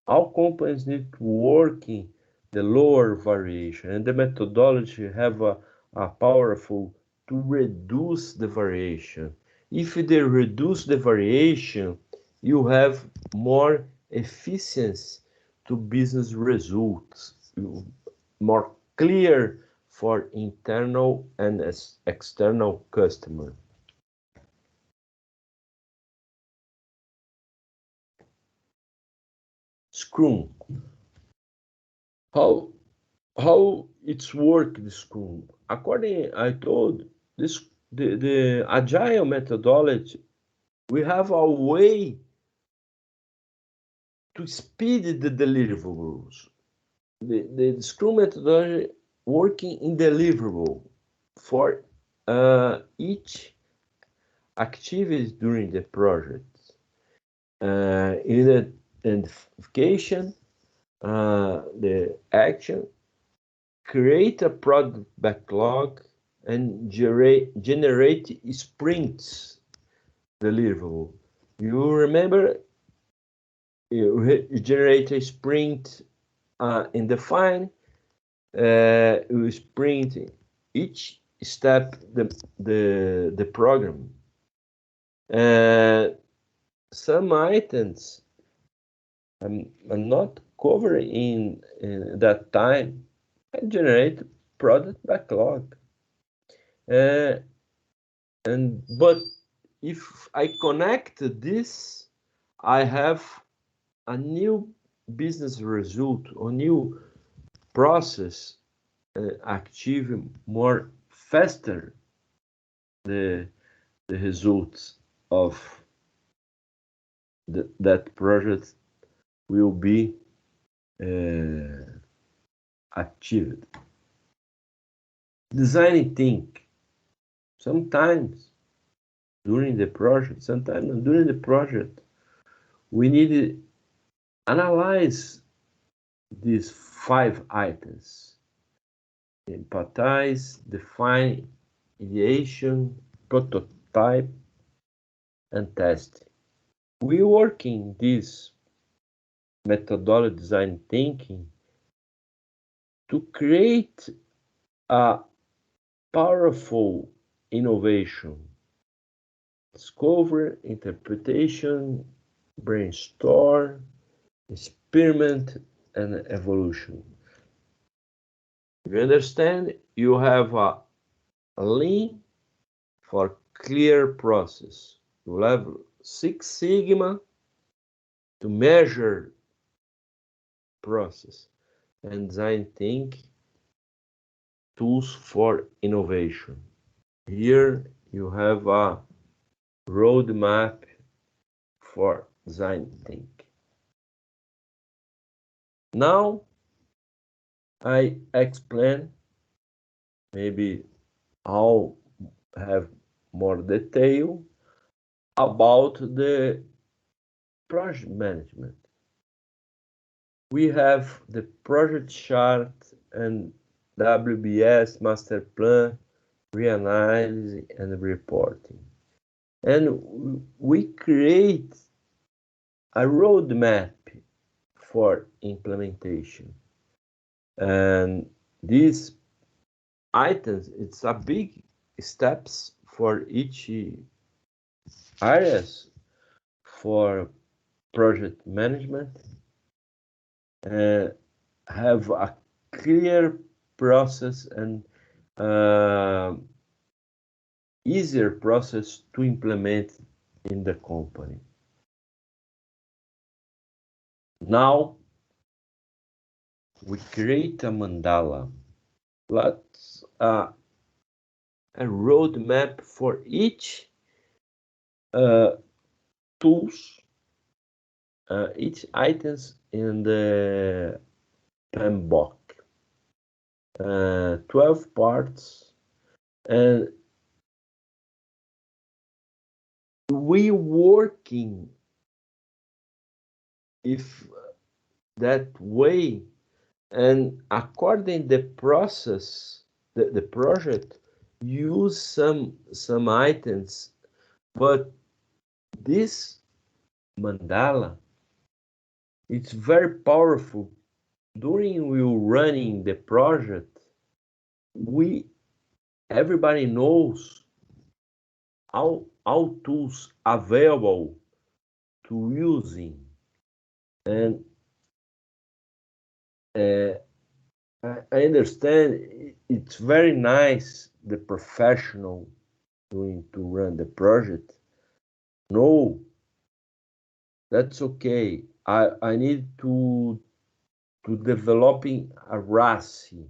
all companies need to work in the lower variation, and the methodology have a powerful to reduce the variation. If they reduce the variation, you have more efficiency to business results, more clear for internal and external customer. Scrum. How it's work the Scrum? According I told this the agile methodology, we have a way to speed the deliverables. The Scrum methodology working in deliverable for each activity during the project. In identification, the action, create a product backlog, and generate sprints deliverable. You remember, you generate a sprint in define, you sprint each step the program. Some items are not covered in that time. I generate product backlog. But if I connect this, I have a new business result or new process achieve more faster the results of that project will be achieved. design think. Sometimes during the project, we need to analyze these 5 items: empathize, define, ideation, prototype, and test. We work in this methodology design thinking to create a powerful innovation: discover, interpretation, brainstorm, experiment, and evolution. You understand? You have a lean for clear process. You have Six Sigma to measure process, and design think tools for innovation. Here you have a roadmap for design think. Now I explain maybe how have more detail about the project management. We have the project chart and WBS master plan, reanalysis and reporting. And we create a roadmap for implementation. And these items, it's a big steps for each areas for project management, have a clear process and easier process to implement in the company. Now we create a mandala. Let's a roadmap for each tools, each items in the Pmbok. 12 parts, and we working if that way, and according the process, the project use some items, but this mandala, it's very powerful. During we running the project, everybody knows all tools available to using, and I understand it's very nice the professional doing to run the project. No, that's okay. I need to developing a RACI.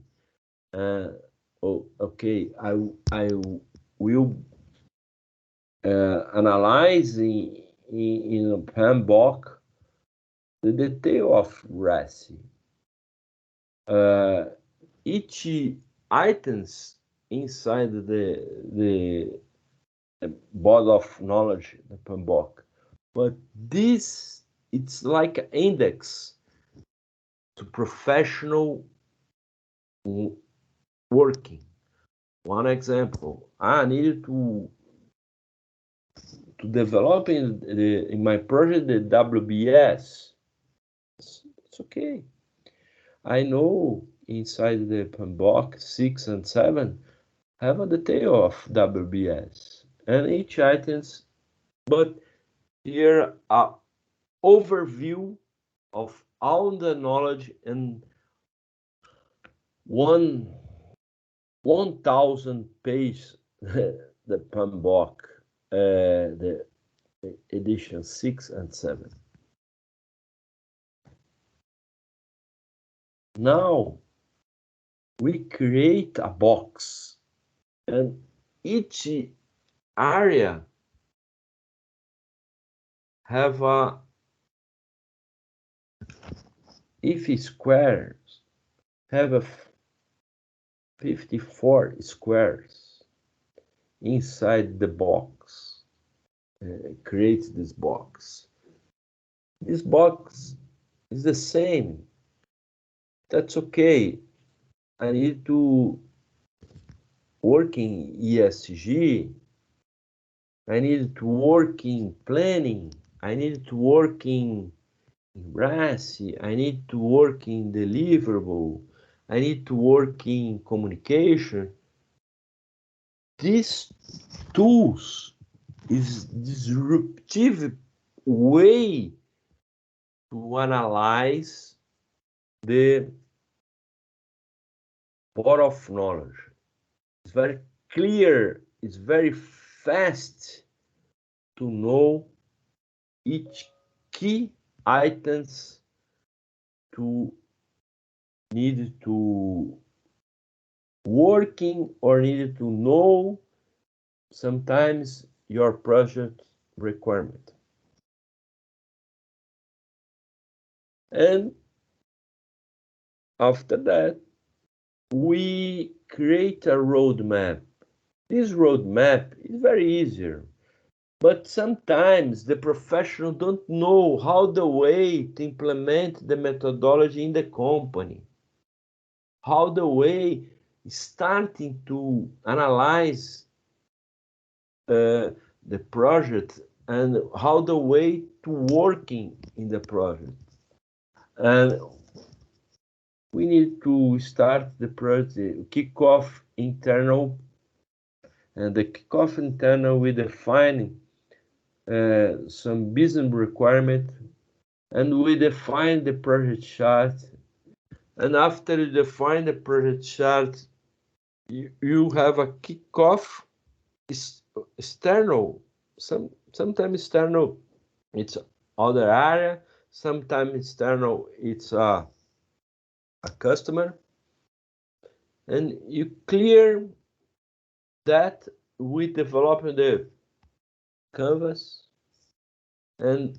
Okay, I will analyze in Pmbok the detail of RACI. Each items inside the body of knowledge, the Pmbok, but this it's like an index to professional working. One example, I needed to develop in my project the WBS. It's okay. I know inside the Pmbok 6 and 7 have a detail of WBS and each items, but here a overview of all the knowledge in 1,000 pages the Pmbok, the edition 6 and 7. Now we create a box, and each area have a if squares have 54 squares inside the box. Create this box. This box is the same. That's okay. I need to work in ESG. I need to work in planning. I need to work in RASI. I need to work in deliverable. I need to work in communication. These tools is disruptive way to analyze the pot of knowledge. It's very clear, it's very fast to know each key items to need to working or need to know sometimes your project requirement. And after that, we create a roadmap. This roadmap is very easier, but sometimes the professional don't know how the way to implement the methodology in the company, how the way starting to analyze the project and how the way to working in the project. And we need to start the project, kick off internal, and the kickoff internal we define some business requirement, and we define the project chart. And after you define the project chart, you have a kickoff external. Sometimes external, it's other area. Sometimes external, it's a customer. And you clear that we develop the canvas, and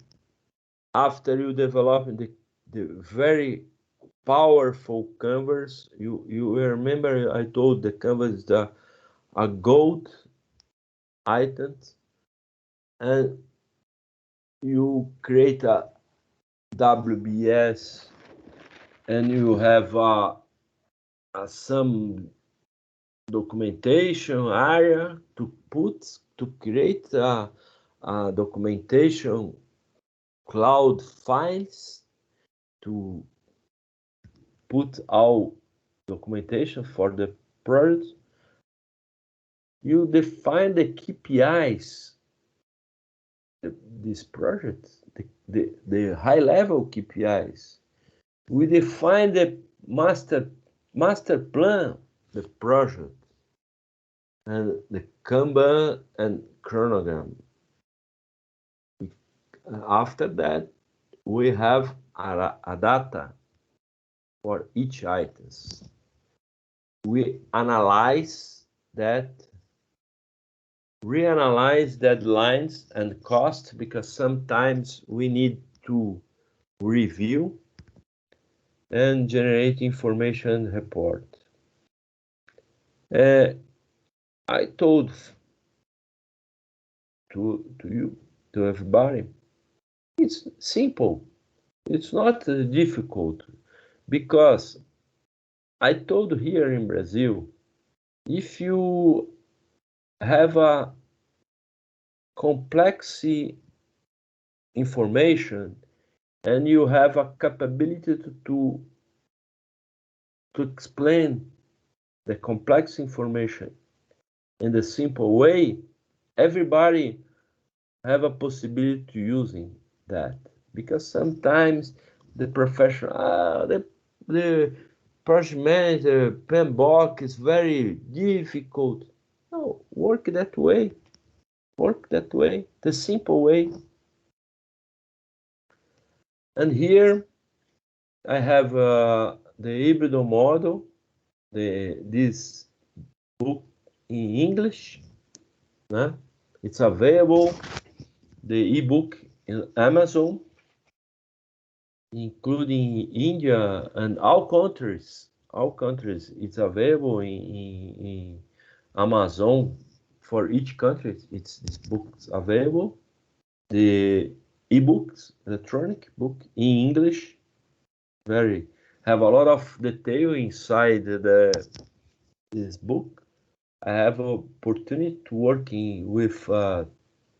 after you develop the very powerful canvas, you remember I told the canvas is a gold item, and you create a WBS, and you have some documentation area to create a documentation cloud files to put all documentation for the project. You define the KPIs, this project, the high level KPIs. We define the master plan, the project, and the Kanban and chronogram. After that, we have a data for each items. We analyze that, reanalyze deadlines and cost, because sometimes we need to review and generate information report. I told to everybody, it's simple. It's not difficult, because I told here in Brazil, if you have a complex information and you have a capability to explain the complex information in the simple way, everybody have a possibility to using that. Because sometimes the professional, the project manager, Pmbok is very difficult. No, work that way. Work that way, the simple way. And here I have the hybrid model, this book in English. It's available, the ebook in Amazon, including India and all countries all countries. It's available in Amazon for each country. It's this book's available. The ebooks, electronic book in English, have a lot of detail inside this book. I have an opportunity to working with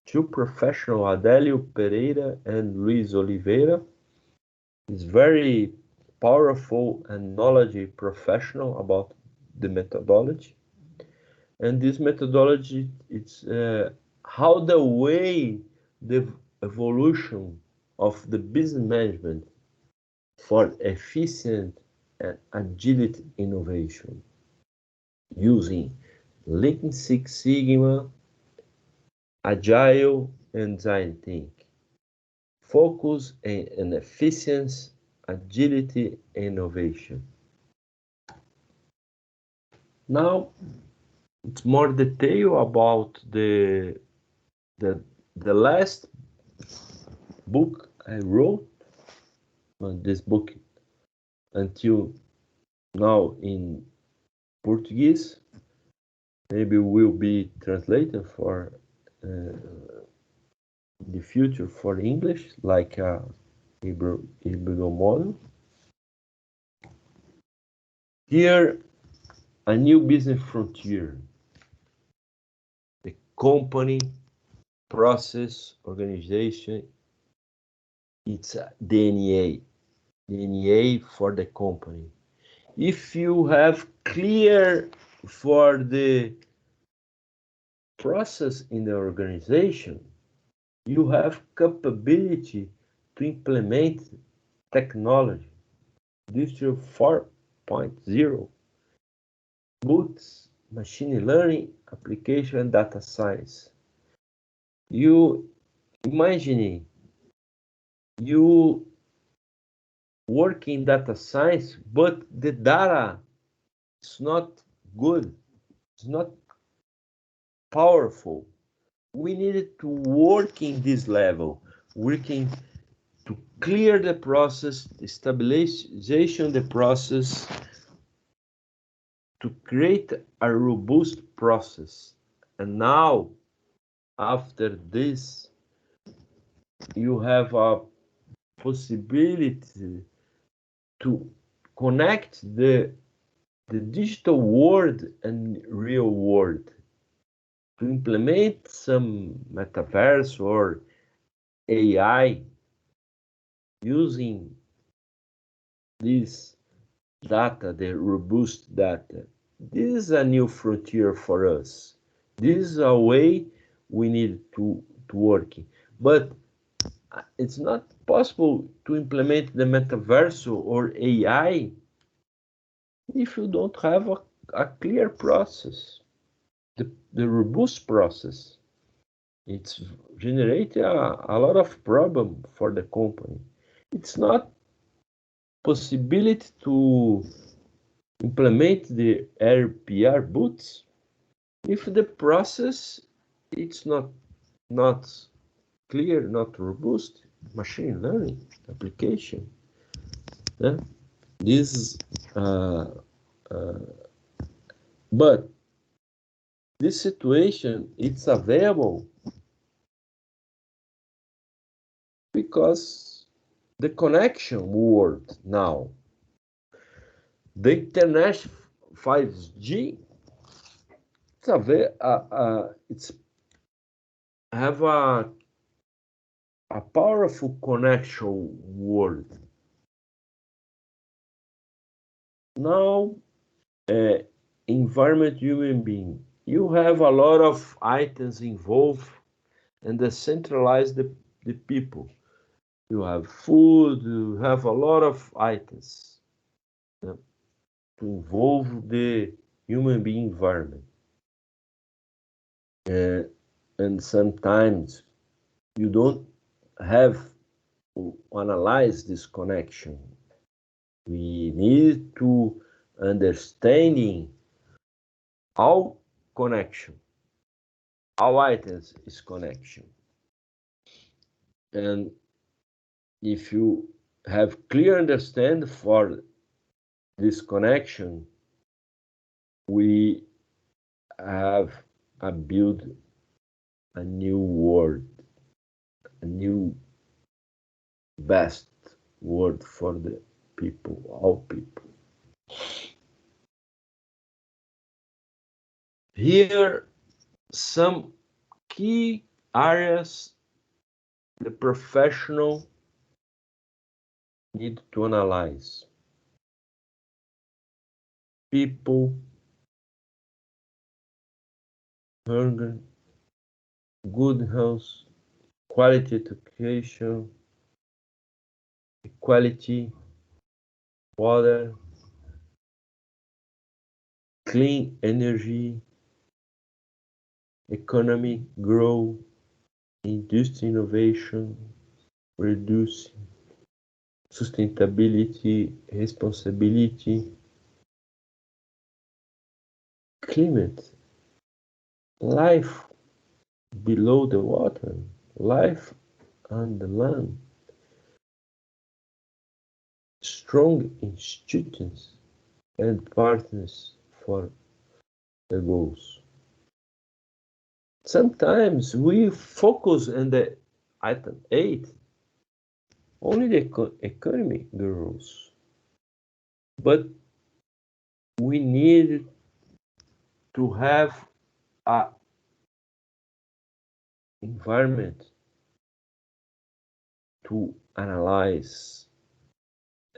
two professionals, Adélio Pereira and Luiz Oliveira. He's very powerful and knowledgeable professional about the methodology. And this methodology, it's how the way the evolution of the business management for efficient and agility innovation using Lean Six Sigma, Agile and Design Thinking. Focus on efficiency, agility, and innovation. Now, it's more detail about the last book I wrote. This book until now in Portuguese, maybe will be translated for the future for English, like a Hebrew model. Here, a new business frontier. The company, process, organization, it's a DNA for the company. If you have clear for the process in the organization, you have capability to implement technology. Industry 4.0, books, machine learning, application, and data science. You imagine you work in data science, but the data is not good, it's not powerful. We needed to work in this level, working to clear the process, the stabilization the process, to create a robust process. And now, after this, you have a possibility to connect the digital world and real world, to implement some metaverse or AI using this data, the robust data. This is a new frontier for us. This is a way we need to work. But it's not possible to implement the metaverse or AI if you don't have a clear process, the robust process. It's generating a lot of problem for the company. It's not possibility to implement the RPR boots if the process it's not clear, not robust. Machine learning application. Yeah? This, but this situation it's available because the connection world now, the internet 5G, it's have a powerful connection world. Now, environment, human being, you have a lot of items involved and decentralize the people. You have food, you have a lot of items to involve the human being environment. And sometimes you don't have to analyze this connection. We need to understanding how connection, how items is connection. And if you have clear understanding for this connection, we have built a new world, a new best world for the people, all people. Here, some key areas the professional need to analyze. People, hunger, good health, quality education, equality, water, clean energy, economic growth, industry innovation, reducing sustainability, responsibility, climate, life below the water, life on the land, strong institutions and partners for the goals. Sometimes we focus on the item 8, only the economy grows, but we need to have a environment to analyze,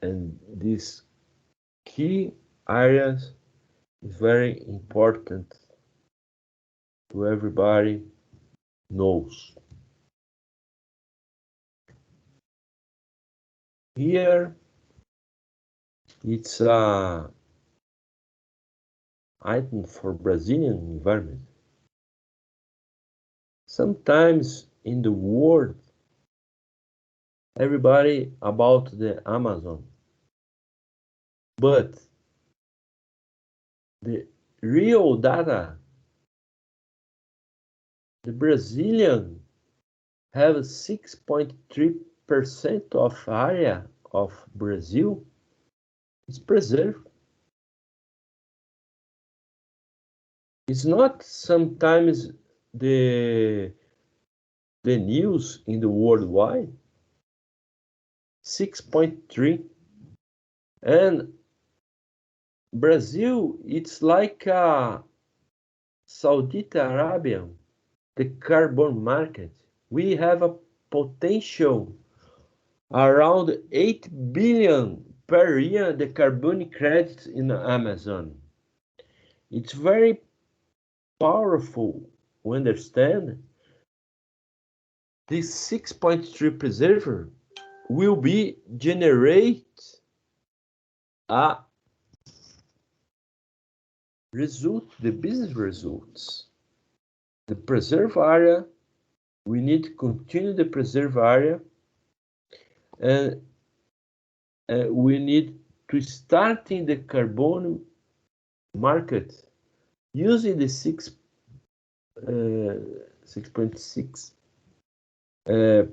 and these key areas is very important to everybody knows. Here it's a item for Brazilian environment. Sometimes in the world, everybody about the Amazon, but the real data, the Brazilian have 6.3% of area of Brazil is preserved. It's not sometimes the news in the worldwide. 6.3, and Brazil, it's like Saudi Arabia, the carbon market. We have a potential around 8 billion per year the carbon credits in the Amazon. It's very powerful. We understand this 6.3 preserver will be generate a result, the business results. The preserve area, we need to continue the preserve area, and we need to start in the carbon market using the 6.6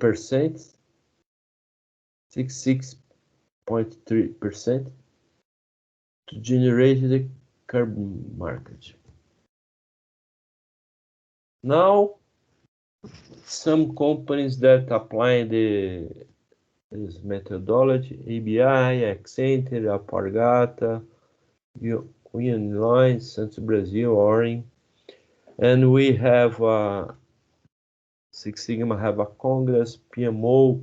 percent, 66.3% to generate the carbon market. Now, some companies that apply this methodology, ABI, Accenture, Alpargata, Union Line, Santos Brasil, Orange, and we have Six Sigma have a Congress, PMO,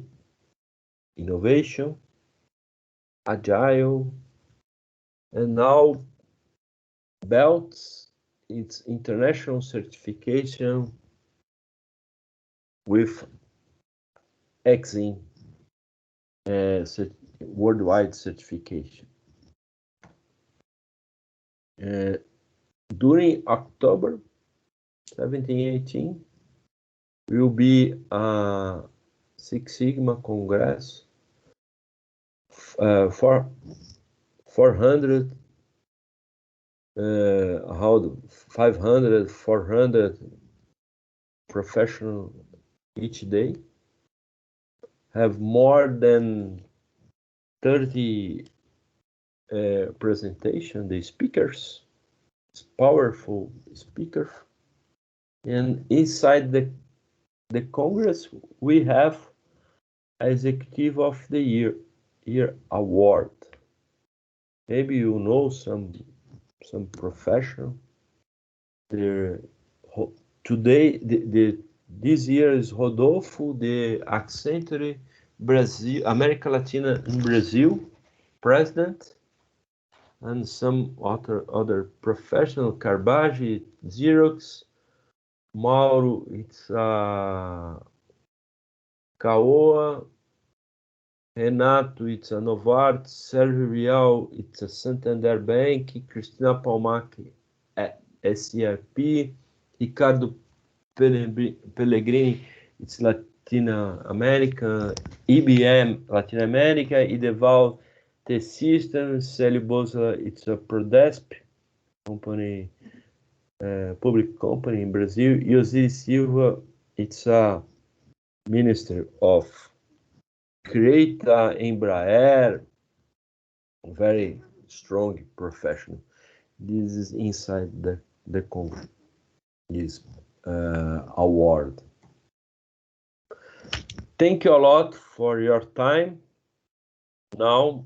Innovation, Agile, and now BELTS, it's international certification with EXIM, worldwide certification. During October 17-18 will be a Six Sigma Congress for 400 500, 400 professional each day, have more than 30 presentation, the speakers, it's powerful speakers. And inside the Congress, we have Executive of the Year award. Maybe you know some professional. Today, this year is Rodolfo, the Accenture Brazil, America Latina in Brazil president, and some other professional, Carbagi, Xerox, Mauro, it's Caoa, Renato, it's a Novartis, Sérgio Rial, it's a Santander Bank, Cristina Palmac, SERP, Ricardo Pellegrini, it's Latin America, IBM Latin America, Ideval T-Systems, Célio Bosa, it's a Prodesp company, public company in Brazil, Osiris Silva, it's a Minister of Creata Embraer, very strong professional. This is inside the country, this award. Thank you a lot for your time. Now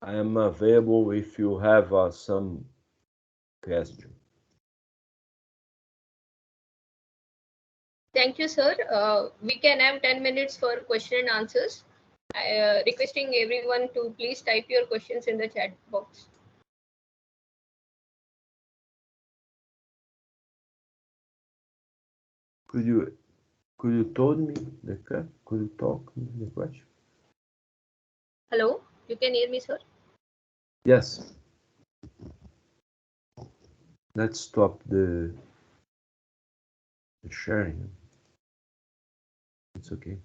I am available if you have some question. Thank you, sir. We can have 10 minutes for question and answers. Requesting everyone to please type your questions in the chat box. Could you told me could you talk the question? Hello, you can hear me, sir? Yes. Let's stop the sharing. It's okay.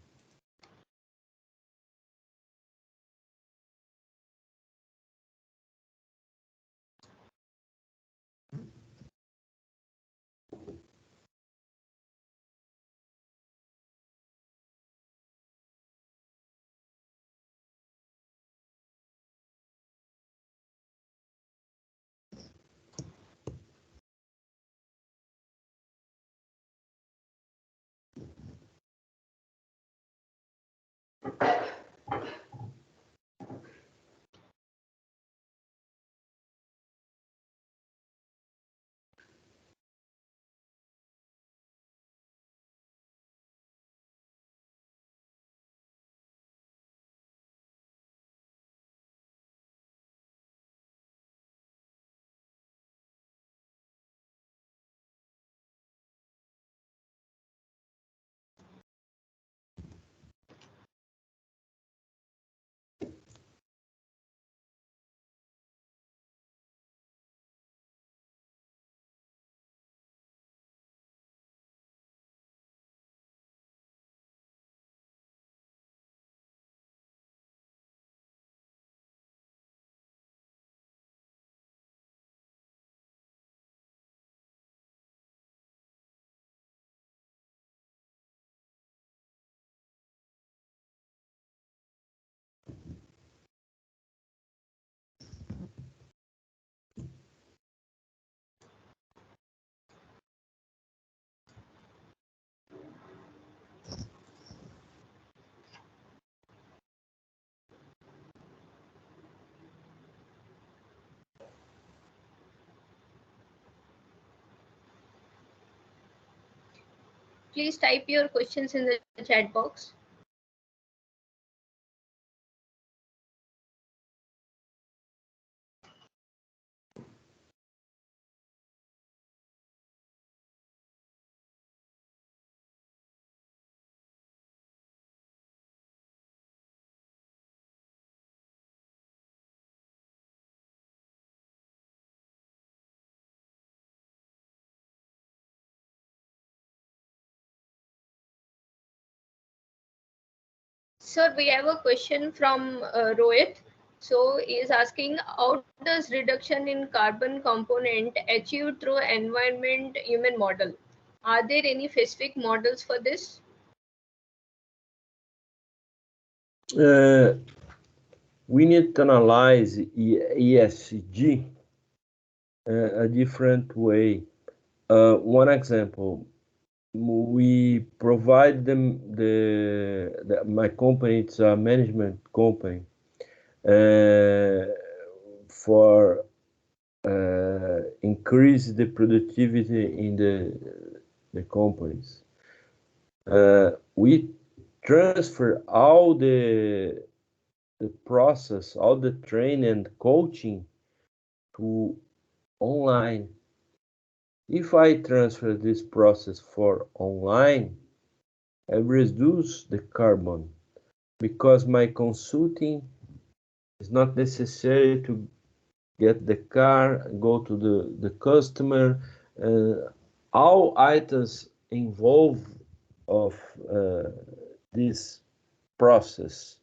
Please type your questions in the chat box. Sir, we have a question from Rohit. So he is asking, how does reduction in carbon component achieved through environment human model? Are there any specific models for this? we need to analyze ESG a different way. One example, we provide them my company, it's a management company, for increase the productivity in the companies. We transfer all the process, all the training and coaching to online. If I transfer this process for online, I reduce the carbon because my consulting is not necessary to get the car, go to the customer. All items involved of this process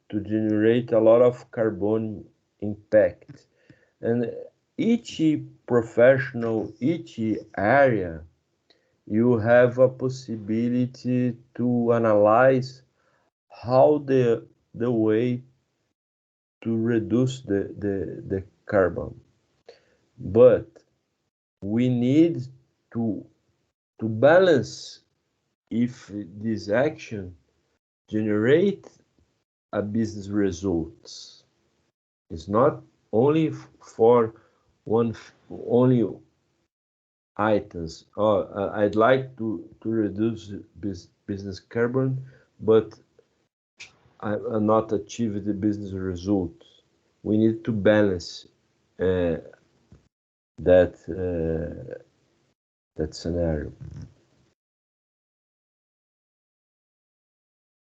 to generate a lot of carbon impact. And each professional, each area, you have a possibility to analyze how the way to reduce the carbon. But we need to balance if this action generate a business results. It's not only for only items. I'd like to reduce business carbon, but I not achieve the business results. We need to balance that scenario.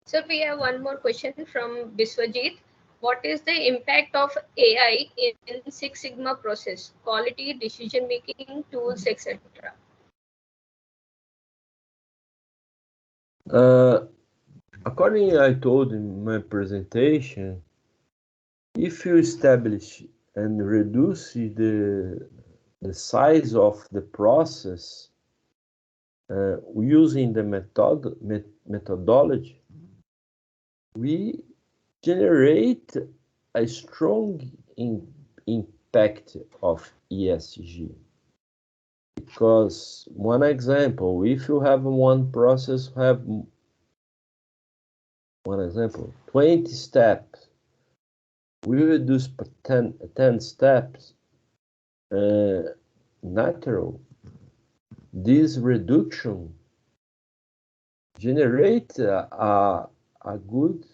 So we have one more question from Biswajit. What is the impact of AI in Six Sigma process, quality, decision making, tools, etc.? According I told in my presentation, if you establish and reduce the size of the process using the methodology, we generate a strong impact of ESG. Because one example, if you have one process, have 20 steps, we reduce 10 steps, natural. This reduction generates a good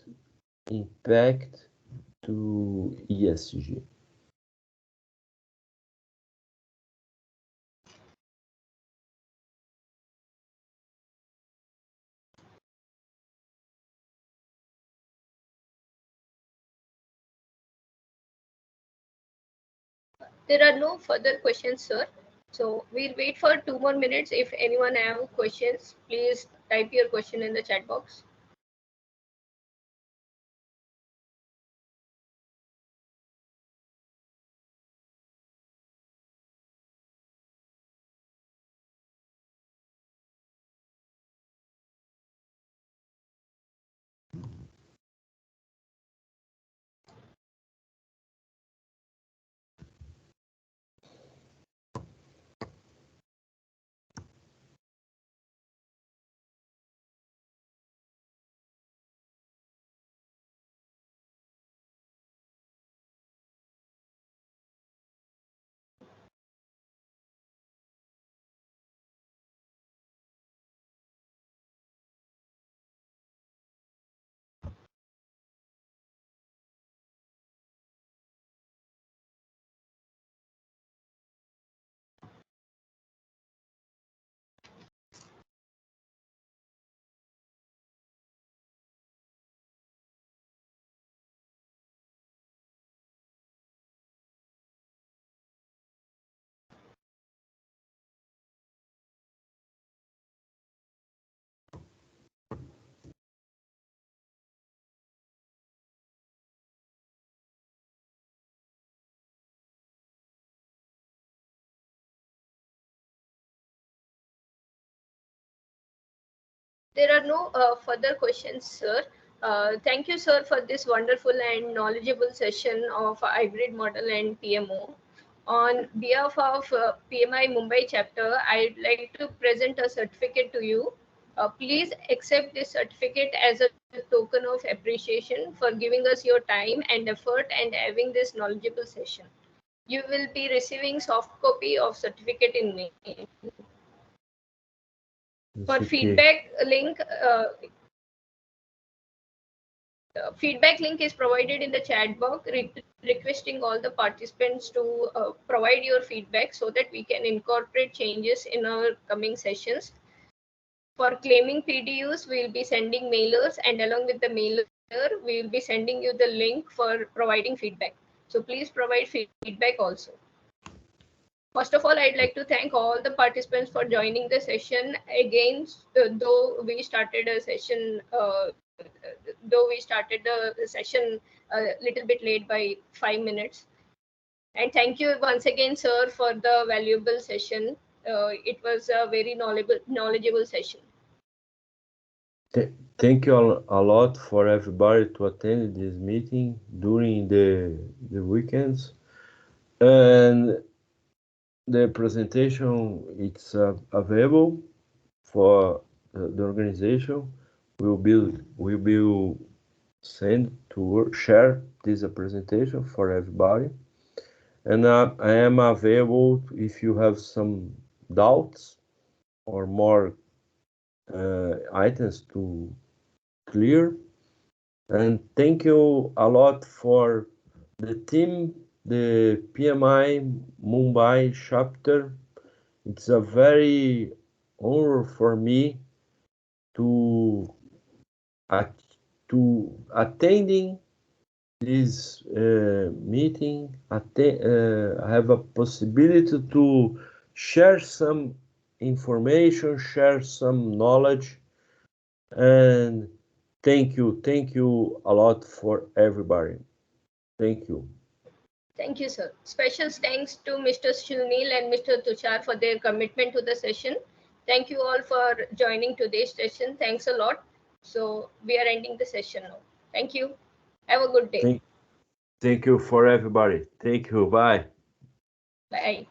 impact to ESG. There are no further questions, sir. So we'll wait for 2 more minutes. If anyone have questions, please type your question in the chat box. There are no further questions, sir. Thank you, sir, for this wonderful and knowledgeable session of hybrid model and PMO. On behalf of PMI Mumbai chapter, I'd like to present a certificate to you. Please accept this certificate as a token of appreciation for giving us your time and effort and having this knowledgeable session. You will be receiving soft copy of certificate in mail. For It's okay. feedback link, feedback link is provided in the chat box, requesting all the participants to provide your feedback so that we can incorporate changes in our coming sessions. For claiming PDUs, we will be sending mailers, and along with the mailer, we will be sending you the link for providing feedback. So please provide feedback also. First of all, I'd like to thank all the participants for joining the session. Again, though we started a session, a little bit late by 5 minutes. And thank you once again, sir, for the valuable session. It was a very knowledgeable session. Thank you a lot for everybody to attend this meeting during the weekends. And the presentation, it's available for the organization. Will be sent to share this presentation for everybody. And I am available if you have some doubts or more items to clear. And thank you a lot for the team, the PMI Mumbai chapter. It's a very honor for me to attending this meeting. I have a possibility to share some information, share some knowledge, and thank you a lot for everybody. Thank you. Thank you, sir. Special thanks to Mr. Sunil and Mr. Tushar for their commitment to the session. Thank you all for joining today's session. Thanks a lot. So we are ending the session now. Thank you. Have a good day. Thank you for everybody. Thank you. Bye. Bye.